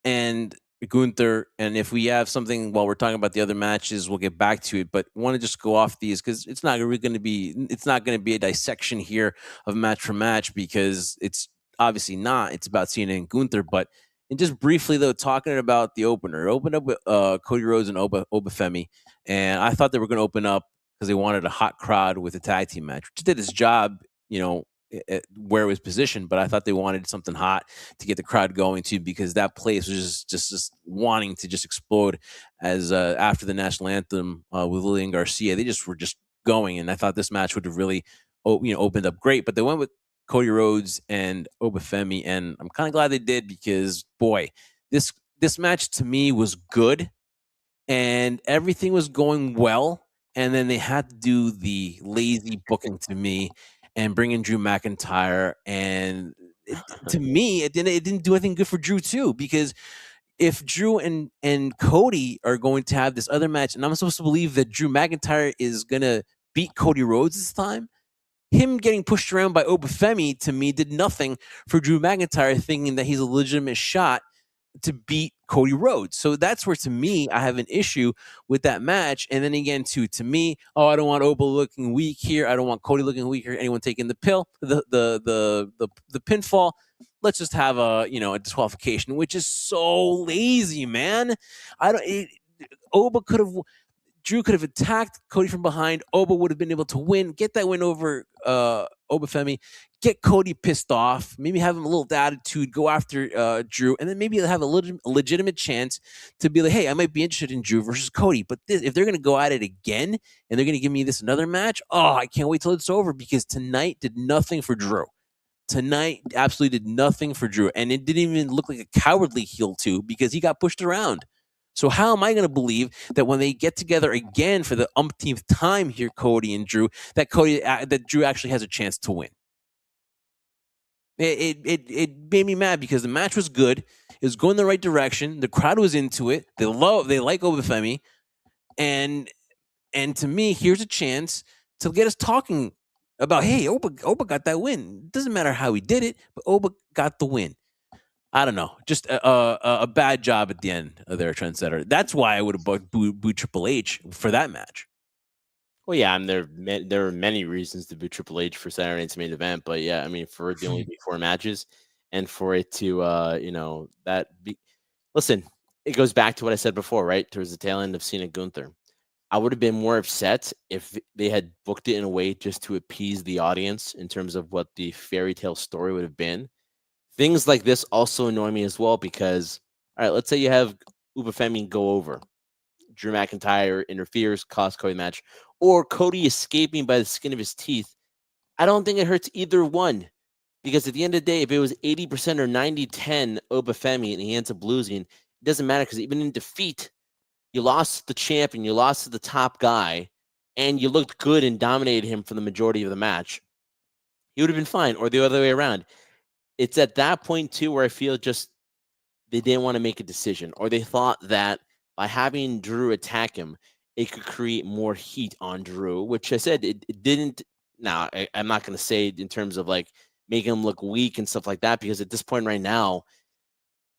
and Gunther. And if we have something while we're talking about the other matches, we'll get back to it. But want to just go off these because it's not really going to be a dissection here of match for match because it's obviously not. It's about Cena and Gunther. But and just briefly though, talking about the opener, it opened up with Cody Rhodes and Oba Femi, and I thought they were going to open up because they wanted a hot crowd with a tag team match, which did its job, where it was positioned. But I thought they wanted something hot to get the crowd going too, because that place was just wanting to just explode as after the national anthem with Lillian Garcia. They just were just going, and I thought this match would have really opened up great. But they went with Cody Rhodes and Oba Femi, and I'm kind of glad they did because boy, this match to me was good and everything was going well. And then they had to do the lazy booking to me and bring in Drew McIntyre. And to me, it didn't do anything good for Drew too, because if Drew and Cody are going to have this other match, and I'm supposed to believe that Drew McIntyre is gonna beat Cody Rhodes this time, him getting pushed around by Oba Femi to me did nothing for Drew McIntyre thinking that he's a legitimate shot to beat Cody Rhodes. So that's where, to me, I have an issue with that match. And then again, to me, I don't want Oba looking weak here. I don't want Cody looking weak here. Anyone taking the pill, the pinfall. Let's just have a disqualification, which is so lazy, man. I don't. Oba could have. Drew could have attacked Cody from behind. Oba would have been able to win, get that win over Oba Femi, get Cody pissed off, maybe have him a little attitude, go after Drew, and then maybe have a legitimate chance to be like, hey, I might be interested in Drew versus Cody. But if they're going to go at it again and they're going to give me this another match, I can't wait till it's over, because tonight did nothing for Drew. Tonight absolutely did nothing for Drew. And it didn't even look like a cowardly heel too, because he got pushed around. So how am I going to believe that when they get together again for the umpteenth time here, Cody and Drew, that Drew actually has a chance to win? It made me mad because the match was good. It was going the right direction. The crowd was into it. They like Oba Femi, and to me, here's a chance to get us talking about, hey, Oba got that win. It doesn't matter how he did it, but Oba got the win. I don't know, just a bad job at the end of their trendsetter. That's why I would have booed Triple H for that match. Well, yeah, I mean, there are many reasons to boo Triple H for Saturday night's main event, but yeah, I mean, for the only be 4 matches, and for it to, listen, it goes back to what I said before, right? Towards the tail end of Cena Gunther, I would have been more upset if they had booked it in a way just to appease the audience in terms of what the fairy tale story would have been. Things like this also annoy me as well because, all right, let's say you have Uba Femi go over. Drew McIntyre interferes, costs Cody the match, or Cody escaping by the skin of his teeth. I don't think it hurts either one, because at the end of the day, if it was 80% or 90-10 Oba Femi and he ends up losing, it doesn't matter, because even in defeat, you lost the champion, you lost to the top guy, and you looked good and dominated him for the majority of the match. He would have been fine, or the other way around. It's at that point, too, where I feel just they didn't want to make a decision, or they thought that by having Drew attack him, it could create more heat on Drew, which I said it didn't. Now, I'm not going to say it in terms of like making him look weak and stuff like that, because at this point right now,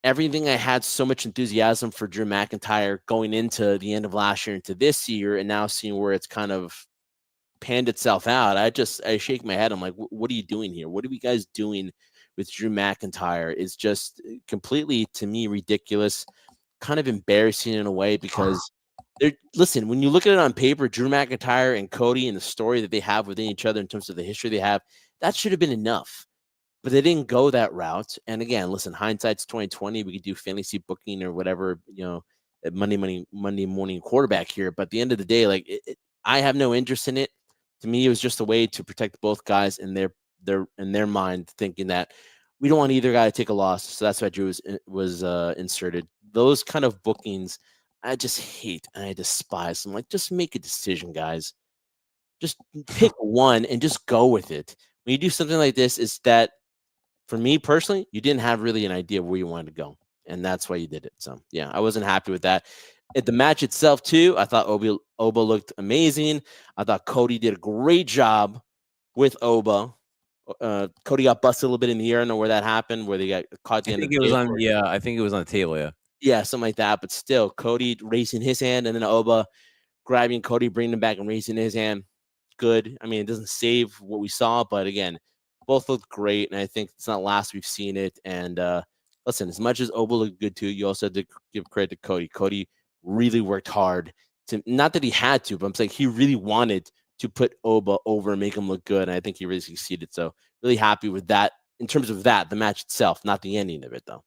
everything I had so much enthusiasm for Drew McIntyre going into the end of last year into this year, and now seeing where it's kind of panned itself out, I shake my head. I'm like, what are you doing here? What are you guys doing with Drew McIntyre? It's just completely, to me, ridiculous, kind of embarrassing in a way, because listen, when you look at it on paper, Drew McIntyre and Cody and the story that they have within each other in terms of the history they have, that should have been enough. But they didn't go that route. And again, listen, hindsight's 2020. We could do fantasy booking or whatever, at Monday morning quarterback here. But at the end of the day, like I have no interest in it. To me, it was just a way to protect both guys in their mind, thinking that we don't want either guy to take a loss. So that's why Drew was inserted. Those kind of bookings, I just hate and I despise. I'm like, just make a decision, guys. Just pick one and just go with it. When you do something like this, it's that, for me personally, you didn't have really an idea of where you wanted to go, and that's why you did it. So yeah, I wasn't happy with that. At the match itself too, I thought Oba looked amazing. I thought Cody did a great job with Oba. Cody got busted a little bit in the air. I don't know where that happened, where they got caught at the I end of think the it was table. on. Yeah, I think it was on the table. Yeah. Yeah, something like that. But still, Cody raising his hand, and then Oba grabbing Cody, bringing him back, and raising his hand. Good. I mean, it doesn't save what we saw, but again, both looked great, and I think it's not last we've seen it. And listen, as much as Oba looked good too, you also had to give credit to Cody. Cody really worked hard to, not that he had to, but I'm saying he really wanted to put Oba over and make him look good, and I think he really succeeded. So really happy with that in terms of that, the match itself, not the ending of it though.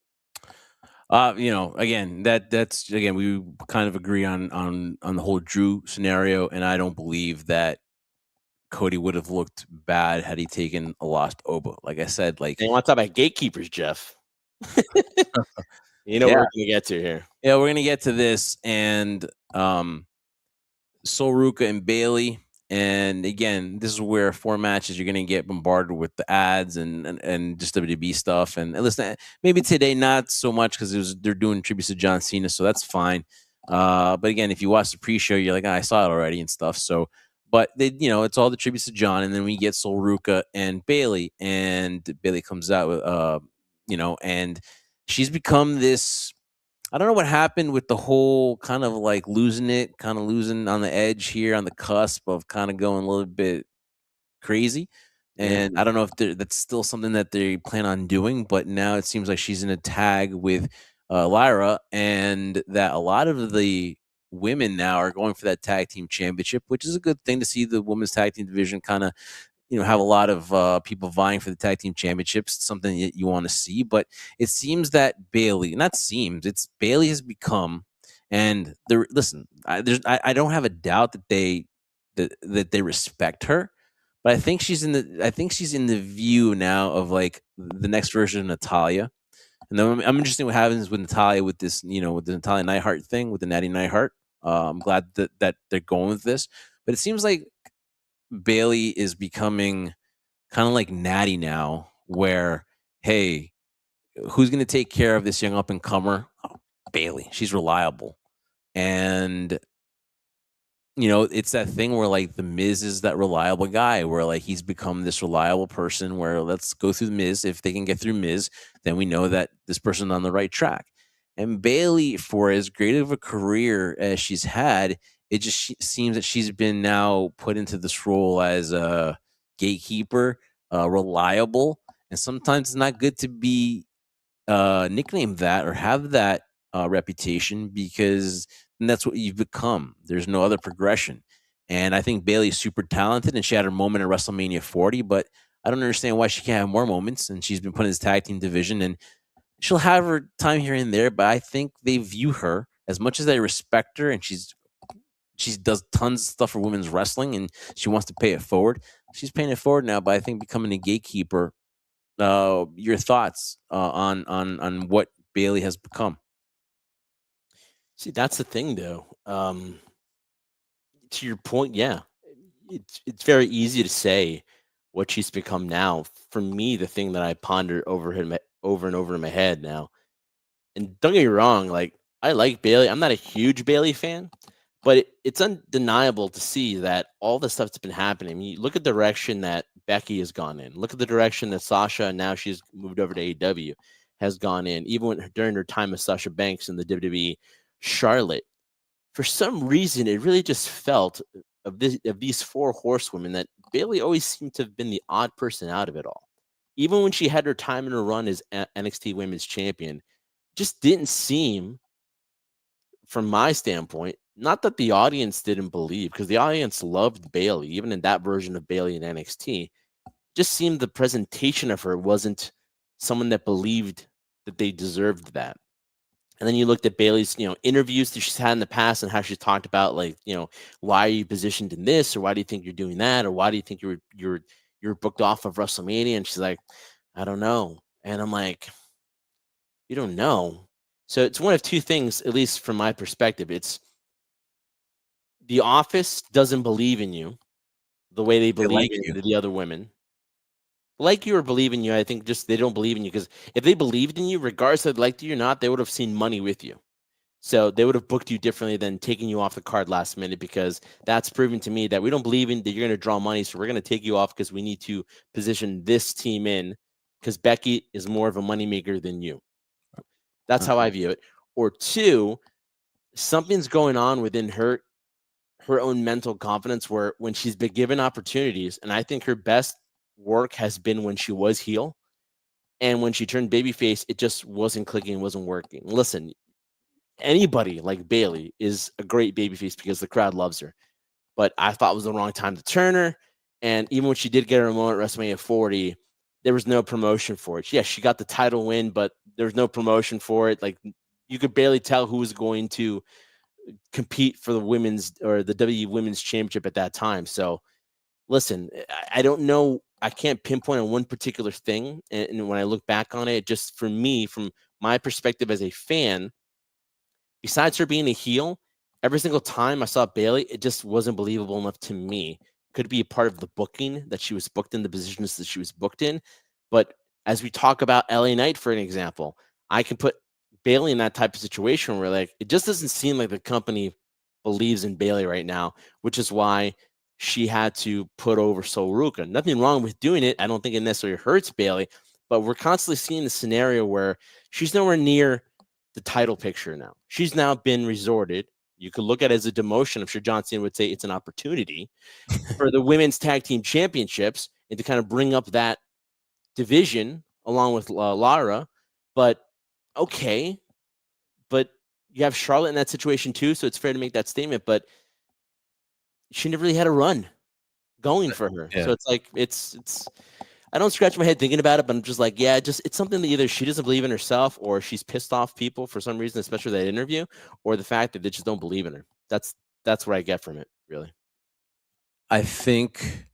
Again, that's again, we kind of agree on the whole Drew scenario, and I don't believe that Cody would have looked bad had he taken a lost Oba. Like I said, like And you want to talk about gatekeepers, Jeff? You know what yeah, we're gonna get to here. yeah, we're gonna get to this, and Sol Ruka and Bayley. And again, this is where 4 matches you're gonna get bombarded with the ads and just WWE stuff. And listen, maybe today not so much because they're doing tributes to John Cena, so that's fine. But again, if you watch the pre-show, you're like, I saw it already and stuff. So, but it's all the tributes to John, and then we get Sol Ruka and Bayley, and Bayley comes out with and she's become this. I don't know what happened with the whole kind of like losing it, kind of losing on the edge here on the cusp of kind of going a little bit crazy. Yeah. And I don't know if that's still something that they plan on doing, but now it seems like she's in a tag with Lyra, and that a lot of the women now are going for that tag team championship, which is a good thing to see the women's tag team division kind of have a lot of people vying for the tag team championships. It's something that you want to see, but it seems that Bayley has become, and listen, I don't have a doubt that they respect her, but I think she's in the view now of like the next version of Natalia. And then I'm interested in what happens with Natalia with this, with the Natalia Neidhart thing, with the Natty Neidhart. I'm glad that they're going with this, but it seems like Bayley is becoming kind of like Natty now, where, hey, who's going to take care of this young up and comer? Oh, Bayley. She's reliable. And, it's that thing where like the Miz is that reliable guy, where like he's become this reliable person where let's go through the Miz. If they can get through Miz, then we know that this person's on the right track. And Bayley, for as great of a career as she's had, it just seems that she's been now put into this role as a gatekeeper, reliable, and sometimes it's not good to be nicknamed that or have that reputation, because that's what you've become. There's no other progression. And I think Bayley's super talented, and she had her moment at WrestleMania 40, but I don't understand why she can't have more moments. And she's been put in this tag team division, and she'll have her time here and there, but I think they view her, as much as they respect her, and she does tons of stuff for women's wrestling, and she wants to pay it forward. She's paying it forward now, but I think becoming a gatekeeper. Your thoughts on what Bayley has become? See, that's the thing, though. To your point, yeah, it's very easy to say what she's become now. For me, the thing that I ponder over and over in my head now, and don't get me wrong, like I like Bayley. I'm not a huge Bayley fan, but it's undeniable to see that all the stuff that's been happening. I mean, look at the direction that Becky has gone in. Look at the direction that Sasha, and now she's moved over to AEW, has gone in. Even during her time with Sasha Banks in the WWE, Charlotte. For some reason, it really just felt of these 4 horsewomen that Bayley always seemed to have been the odd person out of it all. Even when she had her time in her run as NXT Women's Champion, just didn't seem, from my standpoint, not that the audience didn't believe, because the audience loved Bayley, even in that version of Bayley in NXT. Just seemed the presentation of her wasn't someone that believed that they deserved that. And then you looked at Bayley's, interviews that she's had in the past and how she's talked about, like, why are you positioned in this, or why do you think you're doing that, or why do you think you're booked off of WrestleMania? And she's like, I don't know. And I'm like, you don't know. So it's one of two things, at least from my perspective. It's the office doesn't believe in you the way they believe in the other women. Like you or believe in you, I think just they don't believe in you, because if they believed in you, regardless of liked you or not, they would have seen money with you. So they would have booked you differently than taking you off the card last minute, because that's proven to me that we don't believe in that you're going to draw money. So we're going to take you off because we need to position this team in, because Becky is more of a moneymaker than you. That's how I view it. Or two, something's going on within her own mental confidence, where when she's been given opportunities, and I think her best work has been when she was heel, and when she turned babyface, it just wasn't clicking, wasn't working. Listen, anybody like Bayley is a great babyface because the crowd loves her, but I thought it was the wrong time to turn her. And even when she did get her moment at WrestleMania 40, there was no promotion for it. Yes, she got the title win, but there was no promotion for it. Like, you could barely tell who was going to compete for the women's or the WWE Women's Championship at that time. So listen, I don't know. I can't pinpoint on one particular thing. And when I look back on it, just for me, from my perspective as a fan, besides her being a heel, every single time I saw Bayley, it just wasn't believable enough to me. Could be a part of the booking that she was booked in, the positions that she was booked in. But as we talk about LA Knight, for an example, I can put Bayley in that type of situation where, like, it just doesn't seem like the company believes in Bayley right now, which is why she had to put over Sol Ruka. Nothing wrong with doing it. I don't think it necessarily hurts Bayley, but we're constantly seeing the scenario where she's nowhere near the title picture now. She's now been resorted. You could look at it as a demotion. I'm sure John Cena would say it's an opportunity for the women's tag team championships and to kind of bring up that division along with Lara. But okay, but you have Charlotte in that situation too, so it's fair to make that statement. But she never really had a run going for her, so it's like it's. I don't scratch my head thinking about it, but I'm just like, yeah, it's something that either she doesn't believe in herself, or she's pissed off people for some reason, especially that interview, or the fact that they just don't believe in her. That's what I get from it, really. I think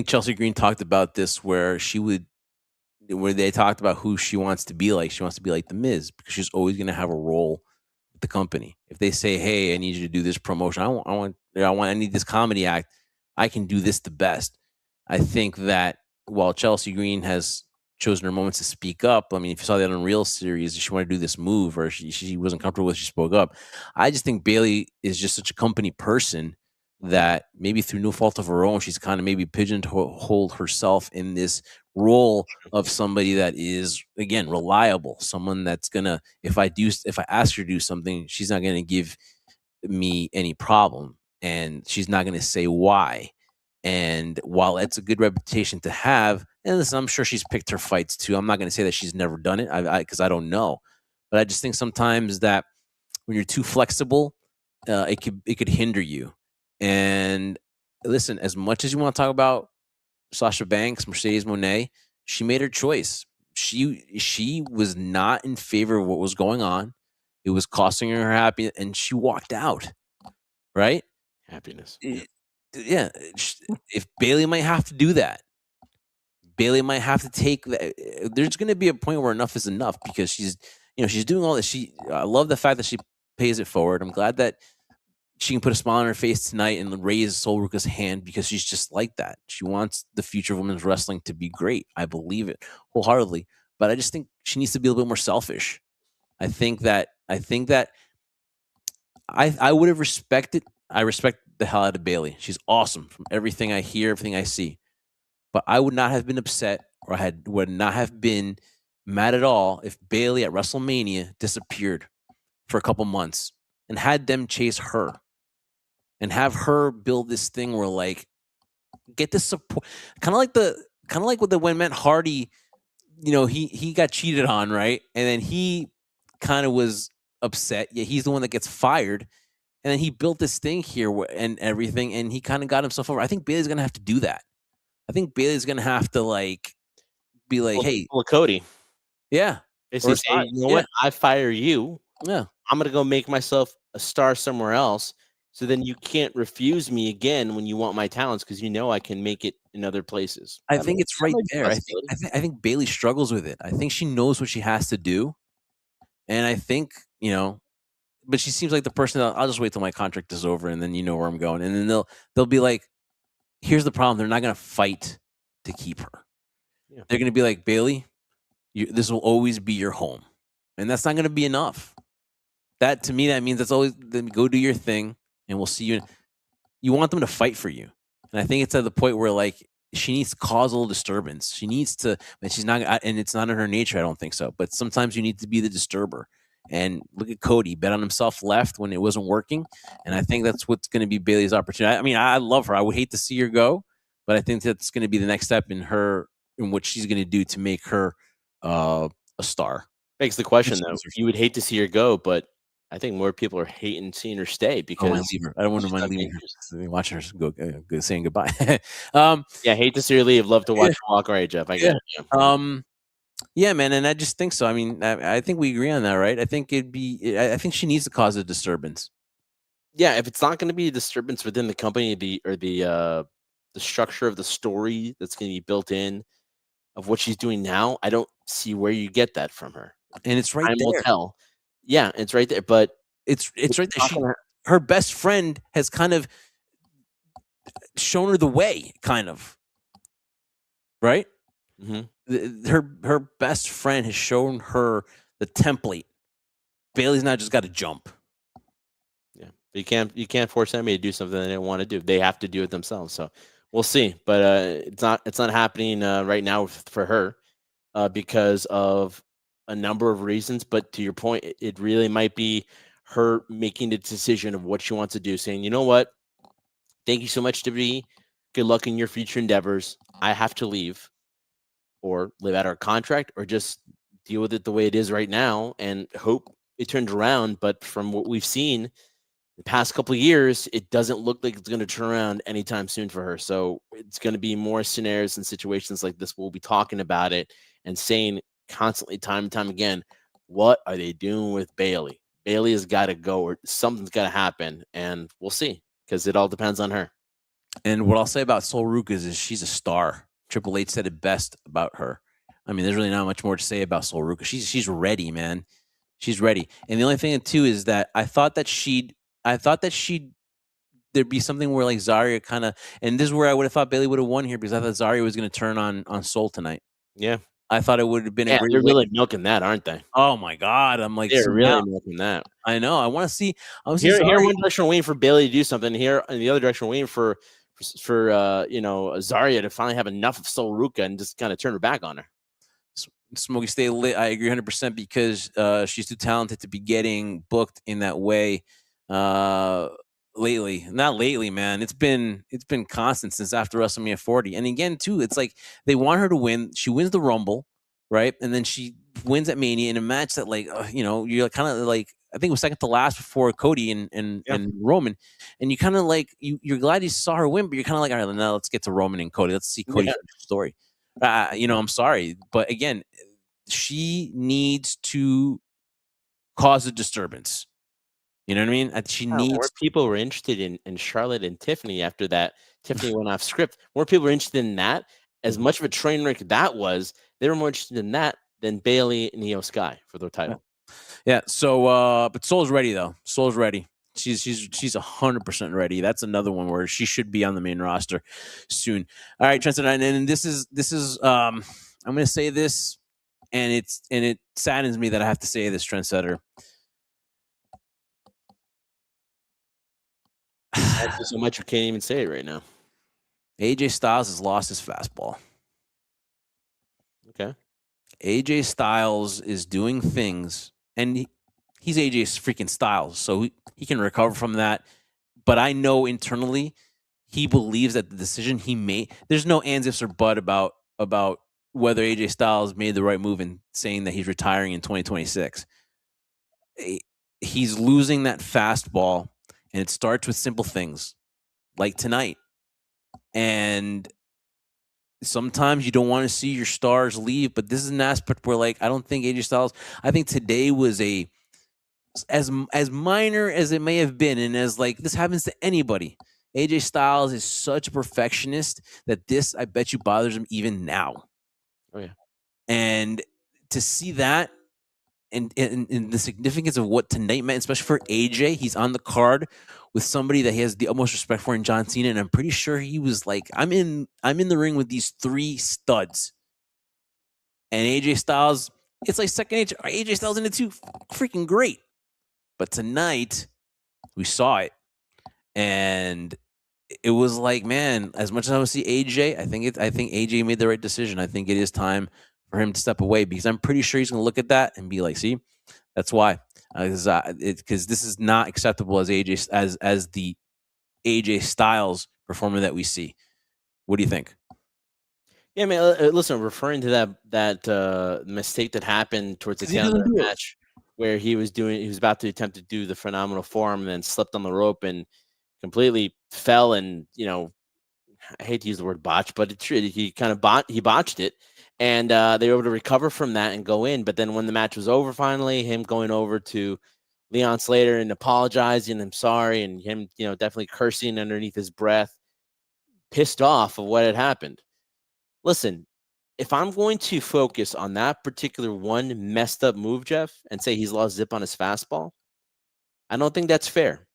Chelsea Green talked about this, where they talked about who she wants to be like. She wants to be like The Miz, because she's always going to have a role with the company. If they say, "Hey, I need you to do this promotion. I need this comedy act. I can do this the best." I think that while Chelsea Green has chosen her moments to speak up, I mean, if you saw that Unreal series, she wanted to do this move, or she wasn't comfortable with, she spoke up. I just think Bayley is just such a company person that maybe through no fault of her own, she's kind of maybe pigeonholed herself in this role of somebody that is, again, reliable, someone that's gonna, if I ask her to do something, she's not gonna give me any problem, and she's not gonna say why. And while it's a good reputation to have, and listen, I'm sure she's picked her fights too. I'm not going to say that she's never done it, because I don't know. But I just think sometimes that when you're too flexible, it could hinder you. And listen, as much as you want to talk about Sasha Banks, Mercedes Moné, she made her choice. She was not in favor of what was going on. It was costing her happiness, and she walked out. Right? Happiness. Yeah. If Bayley might have to do that, Bayley might have to take that. There's going to be a point where enough is enough, because she's doing all this. I love the fact that she pays it forward. I'm glad that she can put a smile on her face tonight and raise Sol Ruka's hand, because she's just like that. She wants the future of women's wrestling to be great. I believe it wholeheartedly, but I just think she needs to be a little bit more selfish. I think that I would have respected. I respect the hell out of Bayley. She's awesome from everything I hear, everything I see. But I would not have been upset, or would not have been mad at all if Bayley at WrestleMania disappeared for a couple months and had them chase her. and have her build this thing where like get this support, kind of like with the when Matt Hardy, he got cheated on, right? And then he kind of was upset. Yeah, he's the one that gets fired. And then he built this thing here and everything, and he kind of got himself over. I think Bayley's gonna have to do that. I think Bayley's gonna have to like be like, hey, Well, Cody, yeah, basically say, you know what? I fire you. Yeah. I'm gonna go make myself a star somewhere else. So then you can't refuse me again when you want my talents because you know I can make it in other places. I think it's right there. Possibility. I think Bayley struggles with it. I think she knows what she has to do, and I think but she seems like the person that I'll just wait till my contract is over, and then you know where I'm going, and then they'll be like, here's the problem: they're not going to fight to keep her. Yeah. They're going to be like, Bayley, this will always be your home, and that's not going to be enough. That to me, that means that's always then go do your thing, and we'll see you. You want them to fight for you, and I think it's at the point where like she needs to cause a little disturbance. She needs to, and she's not, and it's not in her nature. I don't think so. But sometimes you need to be the disturber. And look at Cody, bet on himself, left when it wasn't working, and I think that's what's going to be Bayley's opportunity. I mean, I love her. I would hate to see her go, but I think that's going to be the next step in what she's going to do to make her a star. Begs the question though. You would hate to see her go, but I think more people are hating seeing her stay because I don't want to mind leaving her. Watching her go saying goodbye. Yeah, hate to see her leave. Love to watch her walk. All right, Jeff. I get it. Yeah, man, and I just think so. I mean, I think we agree on that, right? I think I think she needs to cause a disturbance. Yeah, if it's not going to be a disturbance within the company, the structure of the story that's going to be built in of what she's doing now, I don't see where you get that from her. And it's right Time there. will tell. Yeah, it's right there, but it's right there. Her best friend has kind of shown her the way, kind of, right? Mm-hmm. Her best friend has shown her the template. Bayley's not just got to jump. Yeah, you can't force anybody to do something they don't want to do. They have to do it themselves. So we'll see, but it's not happening right now for her because of a number of reasons. But to your point, it really might be her making the decision of what she wants to do, saying, you know what, thank you so much, WWE. Good luck in your future endeavors. I have to leave or live out our contract or just deal with it the way it is right now and hope it turns around. But from what we've seen the past couple of years, it doesn't look like it's going to turn around anytime soon for her. So it's going to be more scenarios and situations like this. We'll be talking about it and saying constantly, time and time again, what are they doing with Bayley? Bayley has got to go or something's got to happen. And we'll see because it all depends on her. And what I'll say about Sol Ruca is she's a star. Triple H said it best about her. I mean, there's really not much more to say about Sol Ruca. She's ready, man. She's ready. And the only thing too is that I thought that there'd be something where like Zarya kind of, and this is where I would have thought Bayley would have won here because I thought Zarya was going to turn on Sol tonight. Yeah. I thought it would have been a great. They're really milking that, aren't they? Oh my god! I'm like, they're really milking that. I know. I want to see. Here, one direction waiting for Bayley to do something. Here, in the other direction, waiting for Zarya to finally have enough of Sol Ruca and just kind of turn her back on her. Smokey, stay lit. I agree 100% because she's too talented to be getting booked in that way. Lately, not lately, man. It's been constant since after WrestleMania 40. And again, too, it's like they want her to win. She wins the Rumble, right? And then she wins at Mania in a match that, like, you're kind of like, I think it was second to last before Cody and Roman. And you kind of like you're glad you saw her win, but you're kind of like, all right, now let's get to Roman and Cody. Let's see Cody's story. I'm sorry, but again, she needs to cause a disturbance. You know what I mean? She needs. More people were interested in Charlotte and Tiffany after that. Tiffany went off script. More people were interested in that. As much of a train wreck that was, they were more interested in that than Bayley and Io Sky for their title. Yeah. So, but Sol's ready though. Sol's ready. She's 100% ready. That's another one where she should be on the main roster soon. All right, Trent, and this is I'm going to say this, and it saddens me that I have to say this, Trendsetter. So much you can't even say it right now. AJ Styles has lost his fastball. Okay. AJ Styles is doing things, and he's AJ's freaking Styles, so he can recover from that. but I know internally he believes that the decision he made, there's no ands, ifs, or but about whether AJ Styles made the right move in saying that he's retiring in 2026. He's losing that fastball, and it starts with simple things like tonight. And sometimes you don't want to see your stars leave, but this is an aspect where, like, I don't think AJ Styles. I think today was as minor as it may have been, and as like this happens to anybody. AJ Styles is such a perfectionist that this, I bet you, bothers him even now. Oh yeah, and to see that. And the significance of what tonight meant, especially for AJ, he's on the card with somebody that he has the utmost respect for in John Cena, and I'm pretty sure he was like, I'm in the ring with these 3 studs, and AJ Styles, it's like second nature. AJ Styles in it too, freaking great. But tonight, we saw it, and it was like, man, as much as I want to see AJ, I think AJ made the right decision. I think it is time for him to step away, because I'm pretty sure he's going to look at that and be like, see, that's why, because this is not acceptable as AJ as the AJ Styles performer that we see. What do you think? yeah, man. Listen, referring to that mistake that happened towards the tail end of the match, where he was about to attempt to do the phenomenal form and then slipped on the rope and completely fell, and I hate to use the word botch, but it's true. He kind of botched it, and they were able to recover from that and go in. But then when the match was over, finally, him going over to Leon Slater and apologizing, I'm sorry, and him, definitely cursing underneath his breath, pissed off of what had happened. Listen, if I'm going to focus on that particular one messed up move, Jeff, and say he's lost zip on his fastball, I don't think that's fair.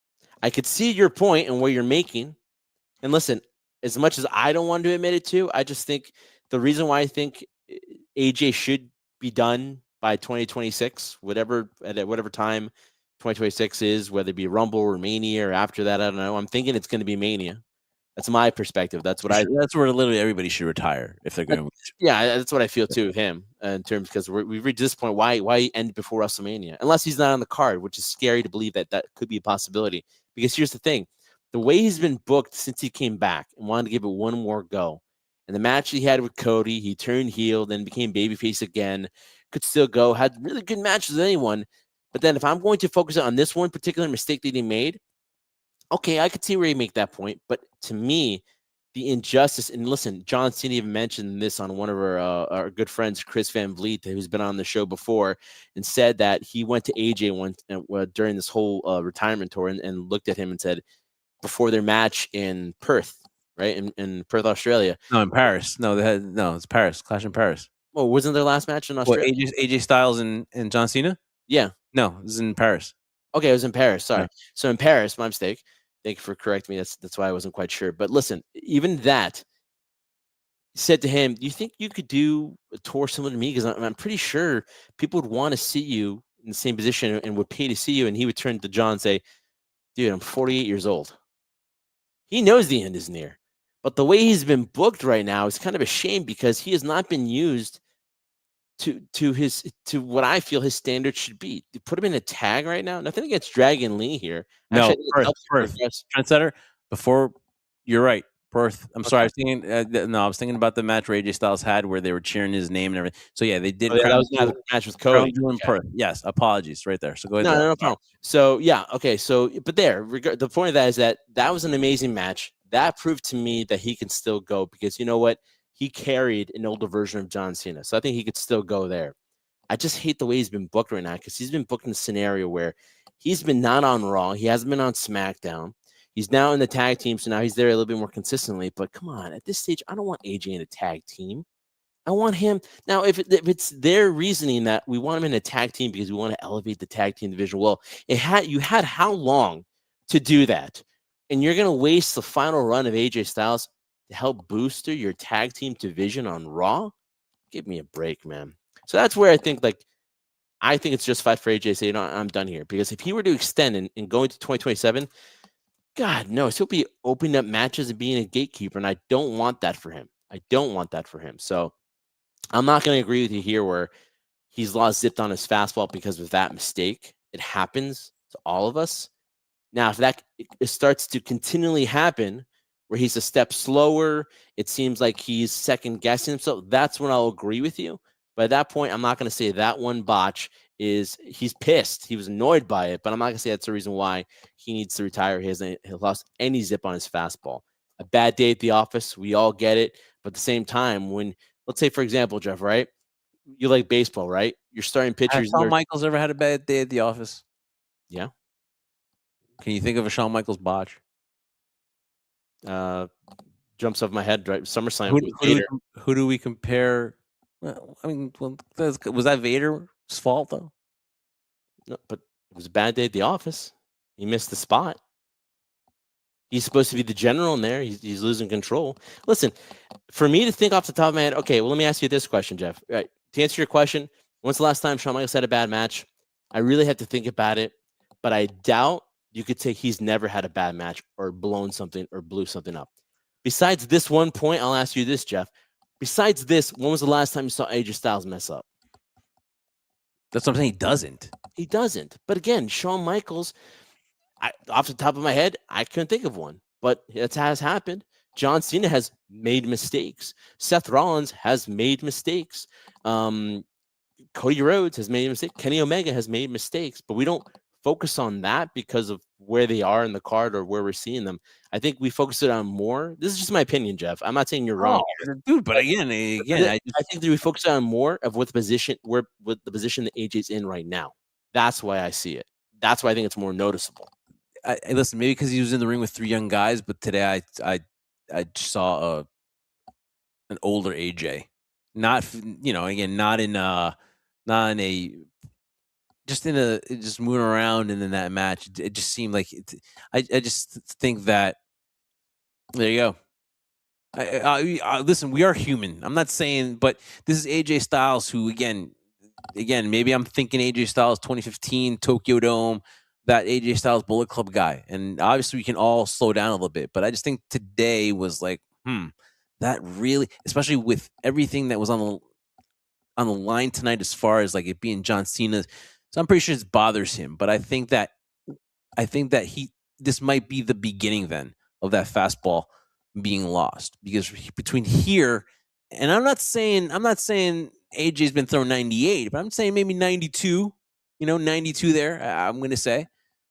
I could see your point and where you're making. And listen, as much as I don't want to admit it too, I just think the reason why I think AJ should be done by 2026, at whatever time 2026 is, whether it be Rumble or Mania or after that, I don't know. I'm thinking it's going to be Mania. That's my perspective. That's where literally everybody should retire if they're going to. Yeah, that's what I feel too with him in terms, because we've reached this point. Why end before WrestleMania? Unless he's not on the card, which is scary to believe that could be a possibility. Because here's the thing. The way he's been booked since he came back and wanted to give it one more go. And the match he had with Cody, he turned heel, then became babyface again, could still go, had really good matches with anyone. But then if I'm going to focus on this one particular mistake that he made, okay, I could see where you make that point. But to me, the injustice, and listen, John Cena even mentioned this on one of our good friends, Chris Van Vliet, who's been on the show before, and said that he went to AJ once during this whole retirement tour and looked at him and said, before their match in Perth, right? In Perth, Australia. No, in Paris. No, it's Paris. Clash in Paris. Well, wasn't their last match in Australia? What, AJ Styles and John Cena? Yeah. No, this is in Paris. Okay, it was in Paris. Sorry. Yeah. So in Paris, my mistake. Thank you for correcting me. That's why I wasn't quite sure. But listen, even that said to him, do you think you could do a tour similar to me? Because I'm pretty sure people would want to see you in the same position and would pay to see you. And he would turn to John and say, dude, I'm 48 years old. He knows the end is near. But the way he's been booked right now is kind of a shame, because he has not been used to what I feel his standard should be. To put him in a tag right now, nothing against Dragon Lee here. Actually, no, Perth. Trendsetter. Before, you're right. Perth. I'm sorry. I was thinking. No, I was thinking about the match where AJ Styles had, where they were cheering his name and everything. So yeah, they did. Oh, yeah, that was the match with Cody. Perth. Yes. Apologies. Right there. So go ahead. No problem. So yeah, okay. So, but the point of that is that was an amazing match. That proved to me that he can still go, because you know what? He carried an older version of John Cena. So I think he could still go there. I just hate the way he's been booked right now, because he's been booked in a scenario where he's been not on Raw. He hasn't been on SmackDown. He's now in the tag team, so now he's there a little bit more consistently. But come on, at this stage, I don't want AJ in a tag team. I want him. Now, if it's their reasoning that we want him in a tag team because we want to elevate the tag team division, well, you had how long to do that? And you're going to waste the final run of AJ Styles to help booster your tag team division on Raw? Give me a break, man. So that's where I think it's justified for AJ to say, you know, I'm done here. Because if he were to extend and go into 2027, God knows he'll be opening up matches and being a gatekeeper, and I don't want that for him. So I'm not going to agree with you here where he's lost zipped on his fastball because of that mistake. It happens to all of us. Now, if that it starts to continually happen, where he's a step slower, it seems like he's second guessing himself. That's when I'll agree with you. But at that point, I'm not going to say that one botch is he's pissed. He was annoyed by it, but I'm not going to say that's the reason why he needs to retire. He lost any zip on his fastball. A bad day at the office, we all get it. But at the same time, when let's say, for example, Jeff, right? You like baseball, right? You're starting Has pitchers. Shawn Michaels ever had a bad day at the office? Yeah. Can you think of a Shawn Michaels botch? Jumps off my head, right? SummerSlam Who, with who, do Vader. we, who do we compare? Well, I mean, was that Vader's fault though? No, but it was a bad day at the office. He missed the spot. He's supposed to be the general in there. He's losing control. Listen, for me to think off the top of my head, okay, well, let me ask you this question, Jeff. Right, to answer your question, when's the last time Shawn Michaels had a bad match? I really have to think about it, but I doubt you could say he's never had a bad match or blown something or blew something up. Besides this one point, I'll ask you this, Jeff. Besides this, when was the last time you saw AJ Styles mess up? That's what I'm saying. He doesn't. He doesn't. But again, Shawn Michaels, off the top of my head, I couldn't think of one, but it has happened. John Cena has made mistakes. Seth Rollins has made mistakes. Cody Rhodes has made a mistake. Kenny Omega has made mistakes, but we don't focus on that because of where they are in the card or where we're seeing them. I think we focus it on more. This is just my opinion, Jeff. I'm not saying you're wrong, dude. But again, I think that we focus on more of what the position that AJ's in right now. That's why I see it. That's why I think it's more noticeable. I listen, maybe because he was in the ring with 3 young guys, but today I saw an older AJ. Not again, not in a just moving around and in that match. It just seemed like I just think that there you go. Listen, we are human. I'm not saying, but this is AJ Styles, who again, maybe I'm thinking AJ Styles 2015 Tokyo Dome, that AJ Styles Bullet Club guy, and obviously we can all slow down a little bit. But I just think today was like, that really, especially with everything that was on the line tonight, as far as like it being John Cena. So I'm pretty sure it bothers him. But I think that this might be the beginning then of that fastball being lost, because between here and I'm not saying AJ's been thrown 98, but I'm saying maybe 92. 92 there. I'm going to say.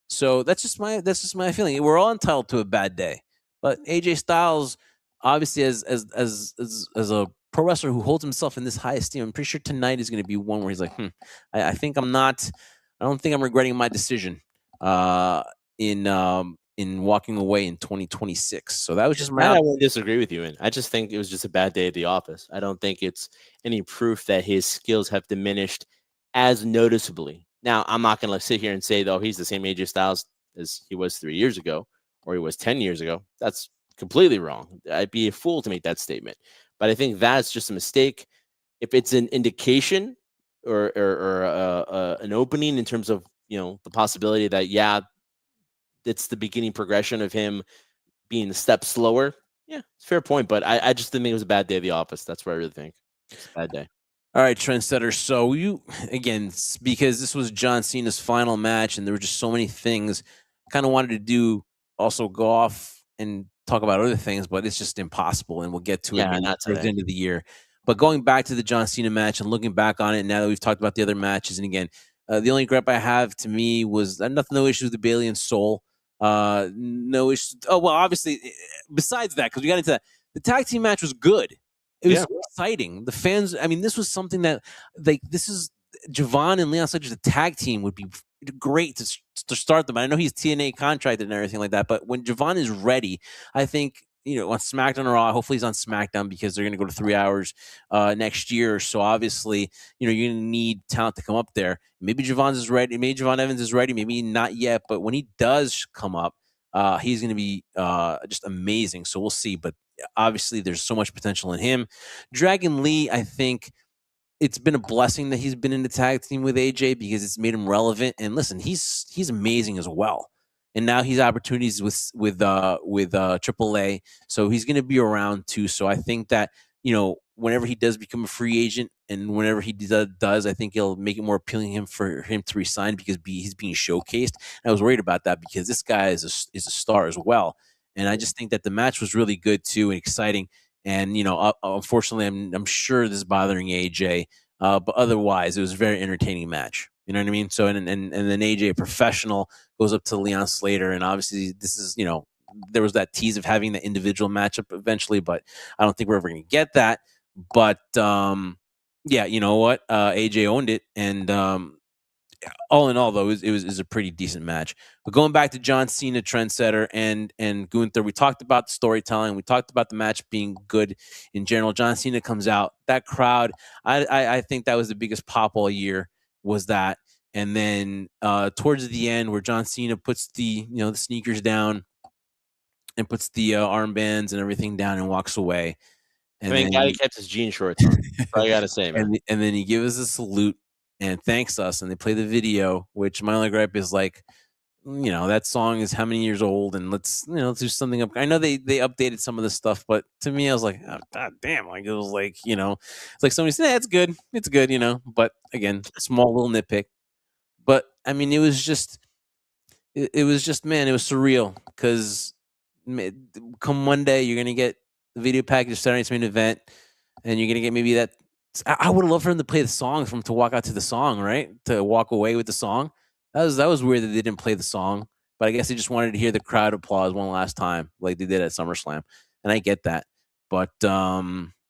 So that's just my feeling. We're all entitled to a bad day, but AJ Styles, obviously, as a pro wrestler who holds himself in this high esteem, I'm pretty sure tonight is going to be one where he's like, I think I'm not. I don't think I'm regretting my decision in walking away in 2026. So that was just I won't disagree with you, and I just think it was just a bad day at the office. I don't think it's any proof that his skills have diminished as noticeably. Now, I'm not going to sit here and say, though, he's the same AJ Styles as he was 3 years ago or he was 10 years ago. That's completely wrong. I'd be a fool to make that statement. But I think that's just a mistake. If it's an indication or an opening in terms of, the possibility that, yeah, it's the beginning progression of him being a step slower, yeah, it's a fair point. But I just didn't think it was a bad day at the office. That's what I really think. It's a bad day. All right, trendsetter. So because this was John Cena's final match, and there were just so many things, kind of wanted to go off and talk about other things, but it's just impossible, and we'll get to it towards the end of the year. But going back to the John Cena match and looking back on it, now that we've talked about the other matches, and again, the only gripe I have to me was no issues with Bayley and Soul. No issues. Oh well, obviously, besides that, because we got into that, the tag team match was good. It was exciting. The fans, this was something that, this is Javon and Leon Sledge as a tag team would be great to start them. I know he's TNA contracted and everything like that, but when Javon is ready, I think, on SmackDown or Raw, hopefully he's on SmackDown because they're going to go to 3 hours next year. So obviously, you're going to need talent to come up there. Maybe Javon is ready. Maybe Javon Evans is ready. Maybe not yet. But when he does come up, he's going to be just amazing. So we'll see. But obviously, there's so much potential in him. Dragon Lee, I think it's been a blessing that he's been in the tag team with AJ because it's made him relevant. And listen, he's amazing as well. And now he's opportunities with AAA, so he's going to be around too. So I think that whenever he does become a free agent and whenever he does, I think it'll make it more appealing for him to resign because he's being showcased. And I was worried about that because this guy is a star as well. And I just think that the match was really good too and exciting. And unfortunately, I'm sure this is bothering AJ, but otherwise, it was a very entertaining match. You know what I mean? So and then AJ, a professional, goes up to Leon Slater, and obviously this is there was that tease of having the individual matchup eventually, but I don't think we're ever going to get that. But yeah, you know what? AJ owned it, and all in all, though, it was a pretty decent match. But going back to John Cena, Trendsetter, and Gunther, we talked about the storytelling. We talked about the match being good in general. John Cena comes out, that crowd. I think that was the biggest pop all year. Was that, and then towards the end, where John Cena puts the sneakers down and puts the armbands and everything down and walks away, and Thank then God he kept his jean shorts on. That's all I gotta say, man. and then he gives us a salute and thanks us, and they play the video. Which my only gripe is like, that song is how many years old, and let's do something up. I know they updated some of the stuff, but to me, I was like, oh, God damn, like it was like it's like somebody said, it's good, But again, small little nitpick. But I mean, it was just man, it was surreal because come Monday, you're gonna get the video package of Saturday Night's Main Event, and you're gonna get maybe that. I would have loved for him to play the song, for him to walk out to the song, right? To walk away with the song. That was weird that they didn't play the song, but I guess they just wanted to hear the crowd applause one last time, like they did at SummerSlam, and I get that. But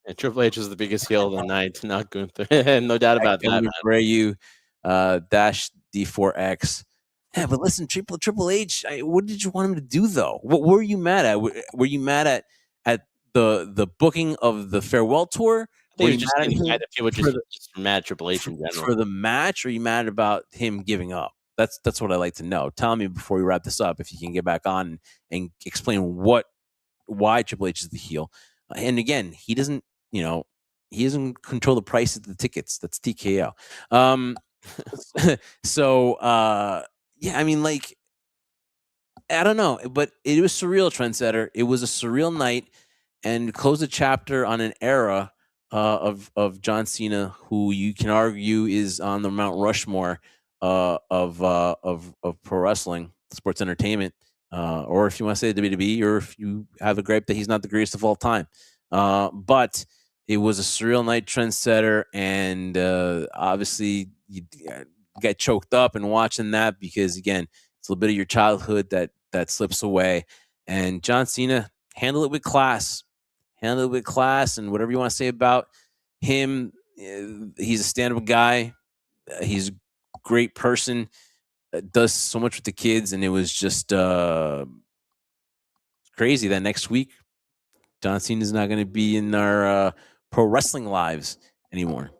And Triple H was the biggest heel of the night, not Gunther. No doubt about that, man. Rayu, dash D4X. Yeah, but listen, Triple H. What did you want him to do though? What were you mad at? Were you mad at the booking of the farewell tour? I Were think you he was just mad at getting him mad that people for just mad at Triple H in general. for the match? Or are you mad about him giving up? That's what I like to know. Tell me before we wrap this up if you can get back on and explain why Triple H is the heel. And again, he doesn't control the price of the tickets. That's TKO. So yeah, I mean, like, I don't know, but it was surreal, Trendsetter. It was a surreal night, and close a chapter on an era of John Cena, who you can argue is on the Mount Rushmore of pro wrestling, sports entertainment, or if you want to say WWE, or if you have a gripe that he's not the greatest of all time. But it was a surreal night, Trendsetter, and obviously you get choked up and watching that because again, it's a little bit of your childhood that slips away. And John Cena handled it with class, and whatever you want to say about him, he's a stand-up guy. He's a great person. Does so much with the kids, and it was just crazy that next week John Cena is not going to be in our pro wrestling lives anymore.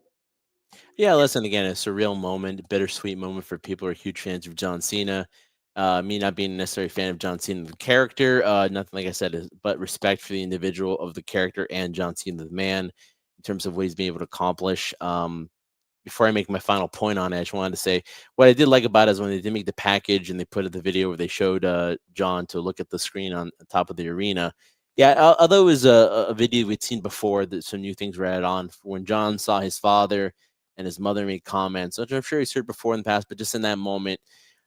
Yeah, listen, again, a surreal moment, bittersweet moment for people who are huge fans of John Cena. Me not being a necessary fan of John Cena, the character, nothing like I said, but respect for the individual of the character and John Cena, the man, in terms of what he's been able to accomplish. Before I make my final point on it, I just wanted to say what I did like about it is when they did make the package and they put it the video where they showed John to look at the screen on the top of the arena. Yeah, although it was a video we'd seen before, that some new things were added on. When John saw his father and his mother made comments, which I'm sure he's heard before in the past, but just in that moment,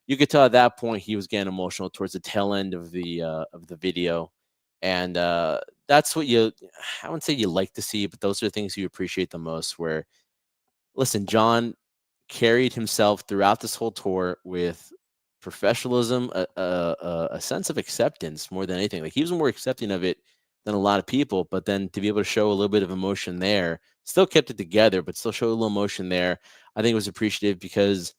you could tell at that point he was getting emotional towards the tail end of the video, and that's what I wouldn't say you like to see, but those are the things you appreciate the most. Where listen, John carried himself throughout this whole tour with professionalism, a sense of acceptance more than anything. Like he was more accepting of it than a lot of people, but then to be able to show a little bit of emotion there, still kept it together, but still show a little emotion there, I think it was appreciative because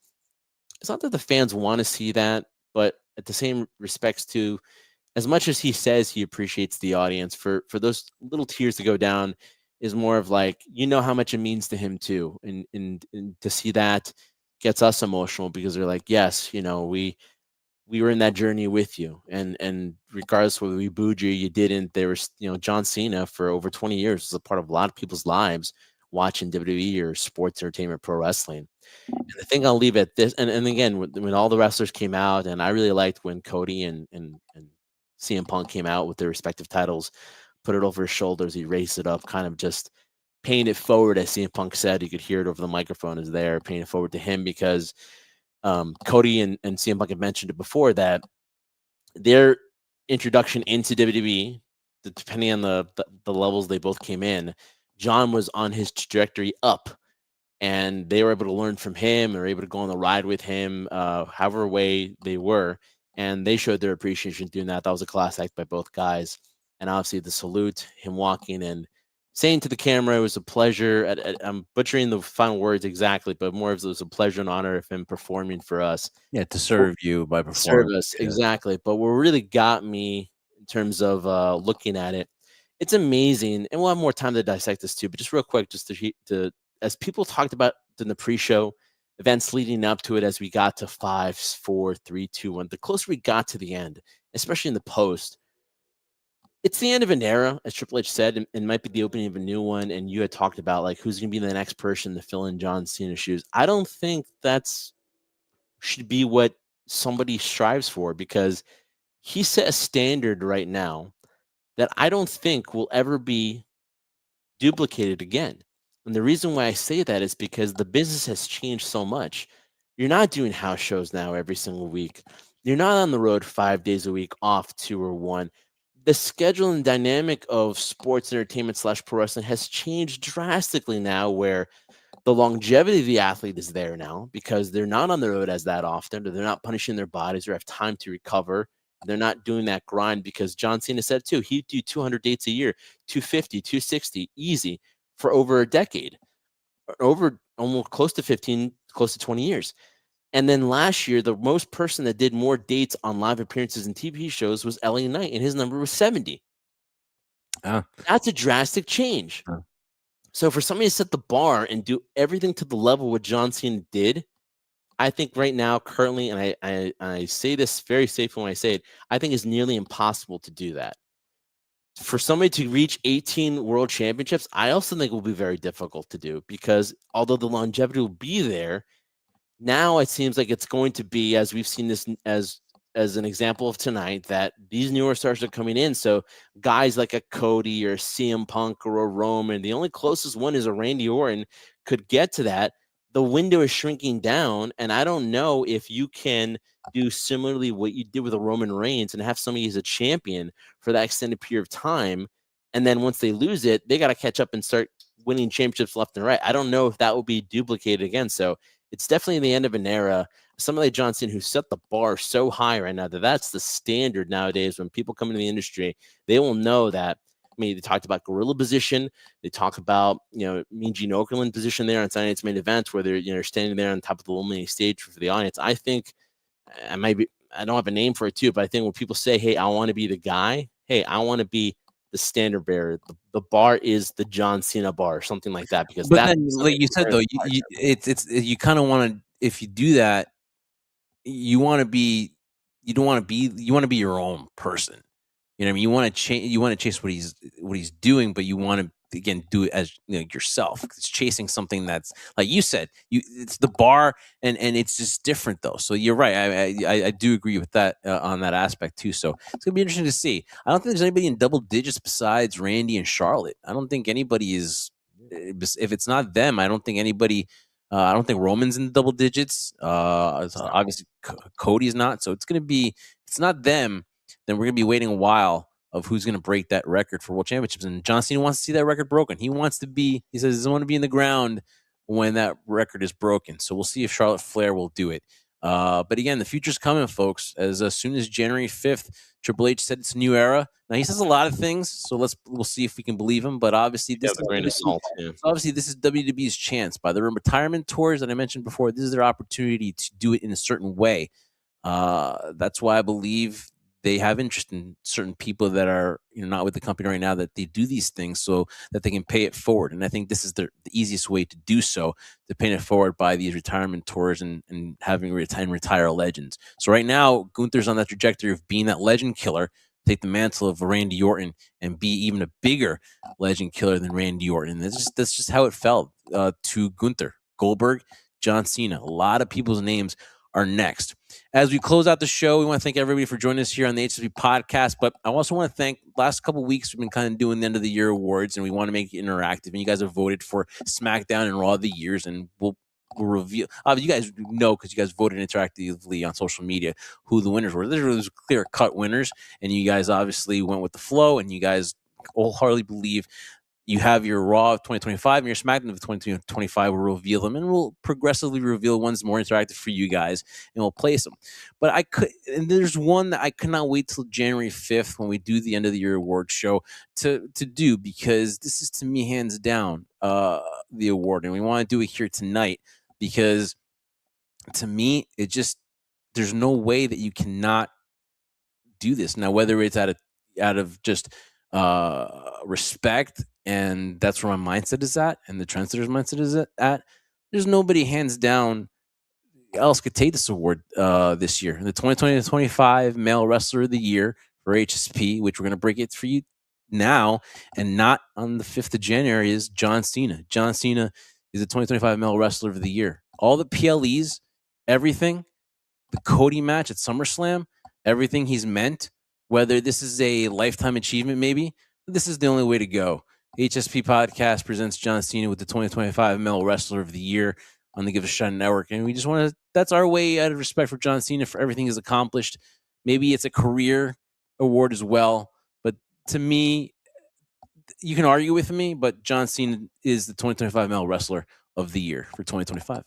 it's not that the fans want to see that, but at the same respects to as much as he says he appreciates the audience for those little tears to go down is more of like how much it means to him too, and to see that gets us emotional because they're like, yes, we were in that journey with you, and regardless whether we booed you didn't, there was John Cena for over 20 years was a part of a lot of people's lives watching WWE or sports entertainment pro wrestling. And the thing I'll leave at this, and again, when all the wrestlers came out, and I really liked when Cody and CM Punk came out with their respective titles. put it over his shoulders. He raised it up, kind of just paying it forward, as CM Punk said. You could hear it over the microphone is there, paying it forward to him because Cody and CM Punk had mentioned it before that their introduction into WWE, depending on the levels they both came in, John was on his trajectory up, and they were able to learn from him or able to go on the ride with him, however way they were, and they showed their appreciation doing that. That was a class act by both guys, and obviously the salute, him walking and saying to the camera, it was a pleasure. I'm butchering the final words exactly, but more of it was a pleasure and honor of him performing for us. Yeah, to serve you by performing. Service, Yeah. exactly. But what really got me in terms of looking at it, it's amazing, and we'll have more time to dissect this too. But just real quick, just to as people talked about in the pre-show events leading up to it, as we got to 5, 4, 3, 2, 1, the closer we got to the end, especially in the post, it's the end of an era, as Triple H said, and might be the opening of a new one. And you had talked about like who's going to be the next person to fill in John Cena's shoes. I don't think that's should be what somebody strives for, because he set a standard right now that I don't think will ever be duplicated again. And the reason why I say that is because the business has changed so much. You're not doing house shows now every single week. You're not on the road 5 days a week, off 2 or 1. The schedule and dynamic of sports entertainment slash pro wrestling has changed drastically now, where the longevity of the athlete is there now because they're not on the road as that often, or they're not punishing their bodies or have time to recover. They're not doing that grind, because John Cena said too, he'd do 200 dates a year, 250, 260, easy for over a decade, over almost close to 15, close to 20 years. And then last year, the most person that did more dates on live appearances and TV shows was LA Knight, and his number was 70. That's a drastic change. So for somebody to set the bar and do everything to the level what John Cena did, I think right now, currently, and I say this very safely when I say it, I think it's nearly impossible to do that. For somebody to reach 18 world championships, I also think will be very difficult to do, because although the longevity will be there, now it seems like it's going to be, as we've seen this as an example of tonight, that these newer stars are coming in. So guys like a Cody or a CM Punk or a Roman, the only closest one is a Randy Orton, could get to that. The window is shrinking down, and I don't know if you can do similarly what you did with a Roman Reigns and have somebody as a champion for that extended period of time, and then once they lose it, they got to catch up and start winning championships left and right. I don't know if that will be duplicated again. So it's definitely the end of an era. Somebody like John Cena, who set the bar so high right now that that's the standard nowadays. When people come into the industry, they will know that. I mean, they talked about gorilla position. They talk about, Mean Gene Okerlund position there on Sunday Night's Main Event, where they're standing there on top of the illuminating stage for the audience. I think I don't have a name for it too, but I think when people say, "Hey, I want to be the guy," hey, I want to be the standard bearer. The bar is the John Cena bar, something like that, because But that's then, like you said, though, you kind of want to, if you do that, you want to be, you want to be your own person. You know what I mean? You want to chase what he's doing, but you want to, again, do it as yourself. It's chasing something that's, like you said, it's the bar, and it's just different though. So you're right. I do agree with that on that aspect too. So it's gonna be interesting to see. I don't think there's anybody in double digits besides Randy and Charlotte. I don't think anybody is. If it's not them, I don't think anybody. I don't think Roman's in double digits. Obviously, Cody's not. So it's gonna be. If it's not them, then we're gonna be waiting a while of who's going to break that record for world championships. And John Cena wants to see that record broken. He says he doesn't want to be in the ground when that record is broken. So we'll see if Charlotte Flair will do it. But again, the future's coming, folks. As soon as January 5th, Triple H said it's a new era. Now he says a lot of things, so we'll see if we can believe him. But obviously, this is WWE's chance. By the retirement tours that I mentioned before, this is their opportunity to do it in a certain way. That's why I believe they have interest in certain people that are not with the company right now, that they do these things so that they can pay it forward. And I think this is the easiest way to do so, to pay it forward by these retirement tours and having retire legends. So right now, Gunther's on that trajectory of being that legend killer, take the mantle of Randy Orton and be even a bigger legend killer than Randy Orton. That's just how it felt to Gunther. Goldberg, John Cena, a lot of people's names are next. As we close out the show, we want to thank everybody for joining us here on the HSP podcast. But I also want to thank last couple of weeks, we've been kind of doing the end of the year awards, and we want to make it interactive. And you guys have voted for SmackDown and Raw of the years, and we'll reveal. You guys know because you guys voted interactively on social media who the winners were. There was clear cut winners, and you guys obviously went with the flow, and you guys wholeheartedly believe you have your Raw of 2025 and your SmackDown of 2025. We'll reveal them, and we'll progressively reveal ones more interactive for you guys, and we'll place them. But and there's one that I cannot wait till January 5th when we do the end of the year award show to do, because this is, to me, hands down the award, and we want to do it here tonight because, to me, there's no way that you cannot do this. Now, whether it's out of just respect, and that's where my mindset is at, and the trendsetter's mindset is at, there's nobody hands down else could take this award this year. The 2020-25 Male Wrestler of the Year for HSP, which we're going to break it for you now and not on the 5th of January, is John Cena. John Cena is the 2025 Male Wrestler of the Year. All the PLEs, everything, the Cody match at SummerSlam, everything he's meant, whether this is a lifetime achievement, maybe, this is the only way to go. HSP Podcast presents John Cena with the 2025 Male Wrestler of the Year on the Give a Shot Network. And we just want to, that's our way out of respect for John Cena for everything he's accomplished. Maybe it's a career award as well. But to me, you can argue with me, but John Cena is the 2025 Male Wrestler of the Year for 2025.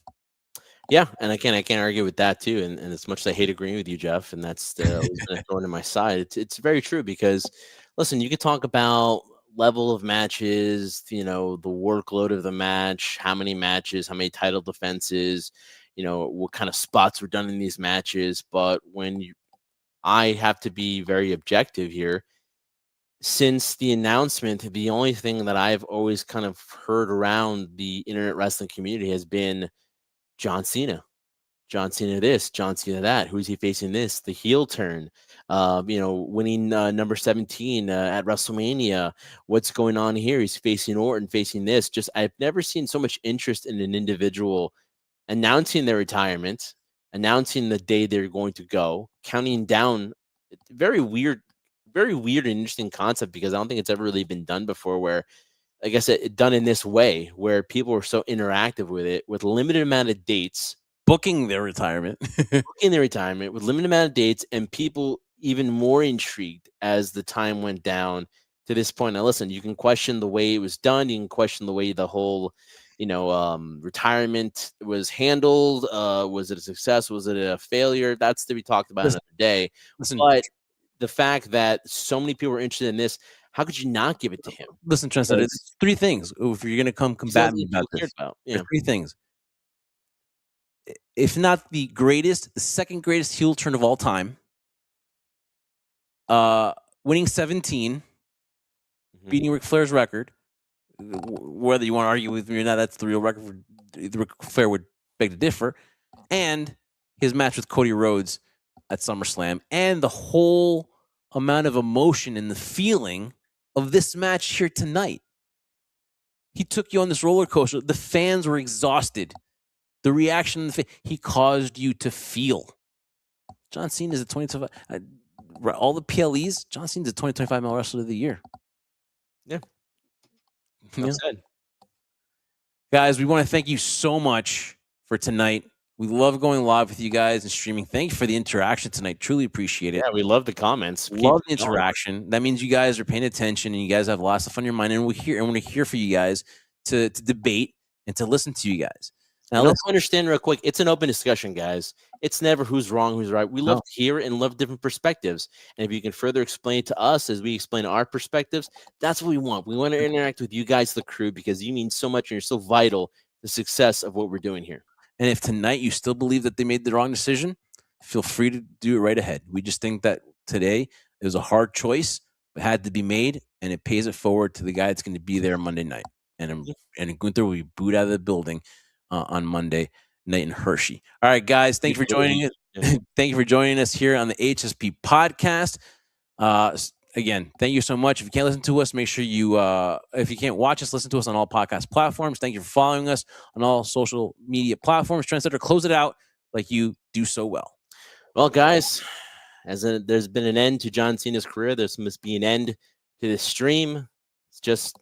Yeah, and I can't argue with that too. And as much as I hate agreeing with you, Jeff, and that's the thorn in my side, it's very true because, listen, you could talk about level of matches, the workload of the match, how many matches, how many title defenses, what kind of spots were done in these matches. But I have to be very objective here. Since the announcement, the only thing that I've always kind of heard around the internet wrestling community has been John Cena. John Cena this, John Cena that. Who's he facing this? The heel turn. Winning number 17 at WrestleMania. What's going on here? He's facing Orton, facing this. Just I've never seen so much interest in an individual announcing their retirement, announcing the day they're going to go, counting down. Very weird and interesting concept because I don't think it's ever really been done before where, like I said, done in this way where people are so interactive with it with limited amount of dates. Booking their retirement with limited amount of dates and people even more intrigued as the time went down to this point. Now, listen, you can question the way it was done. You can question the way the whole, retirement was handled. Was it a success? Was it a failure? That's to be talked about another day. But the fact that so many people were interested in this, how could you not give it to him? Listen, Trent, it's three things. If you're going to come combat me about this, three things. If not the greatest, the second greatest heel turn of all time. Winning 17, beating Ric Flair's record. Whether you want to argue with me or not, that's the real record. Ric Flair would beg to differ. And his match with Cody Rhodes at SummerSlam, and the whole amount of emotion and the feeling of this match here tonight. He took you on this roller coaster. The fans were exhausted. The reaction, he caused you to feel. John Cena is the 2025. All the PLEs, John Cena is the 2025 Male Wrestler of the Year. Yeah. That's good. Guys, we want to thank you so much for tonight. We love going live with you guys and streaming. Thank you for the interaction tonight. Truly appreciate it. Yeah, we love the comments. Love the interaction. That means you guys are paying attention and you guys have lots of fun in your mind. And we're here for you guys to debate and to listen to you guys. Now, let's understand real quick. It's an open discussion, guys. It's never who's wrong, who's right. We love to hear and love different perspectives. And if you can further explain to us as we explain our perspectives, that's what we want. We want to interact with you guys, the crew, because you mean so much and you're so vital to the success of what we're doing here. And if tonight you still believe that they made the wrong decision, feel free to do it right ahead. We just think that today it was a hard choice, but had to be made, and it pays it forward to the guy that's going to be there Monday night. And Gunther will be booed out of the building on Monday night in Hershey. All right, guys, thank you for joining us. Thank you for joining us here on the HSP podcast. Again, thank you so much. If you can't listen to us, make sure you, if you can't watch us, listen to us on all podcast platforms. Thank you for following us on all social media platforms. Trendsetter, close it out like you do so well. Well, guys, there's been an end to John Cena's career, there must be an end to this stream. It's just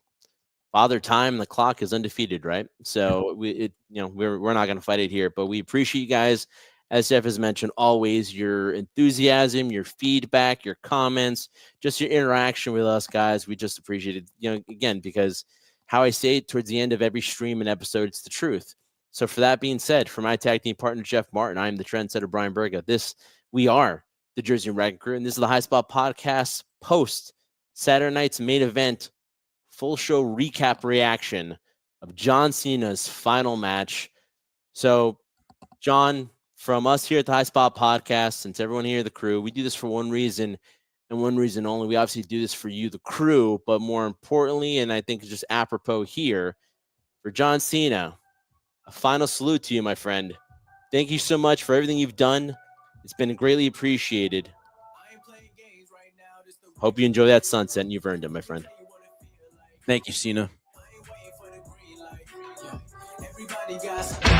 Father Time. The clock is undefeated, right? So we're not going to fight it here, but we appreciate you guys. As Jeff has mentioned, always your enthusiasm, your feedback, your comments, just your interaction with us, guys. We just appreciate it. Again, because how I say it towards the end of every stream and episode, it's the truth. So for that being said, for my tag team partner, Jeff Martin, I am the trendsetter, Bryan Berga. We are the Jersey Wrecking Crew, and this is the High Spot Podcast post Saturday night's main event, full show recap reaction of John Cena's final match. So, John, from us here at the High Spot Podcast, since everyone here, the crew, we do this for one reason and one reason only. We obviously do this for you, the crew, but more importantly, and I think it's just apropos here, for John Cena, a final salute to you, my friend. Thank you so much for everything you've done. It's been greatly appreciated. Hope you enjoy that sunset, and you've earned it, my friend. Thank you, Cena. Everybody got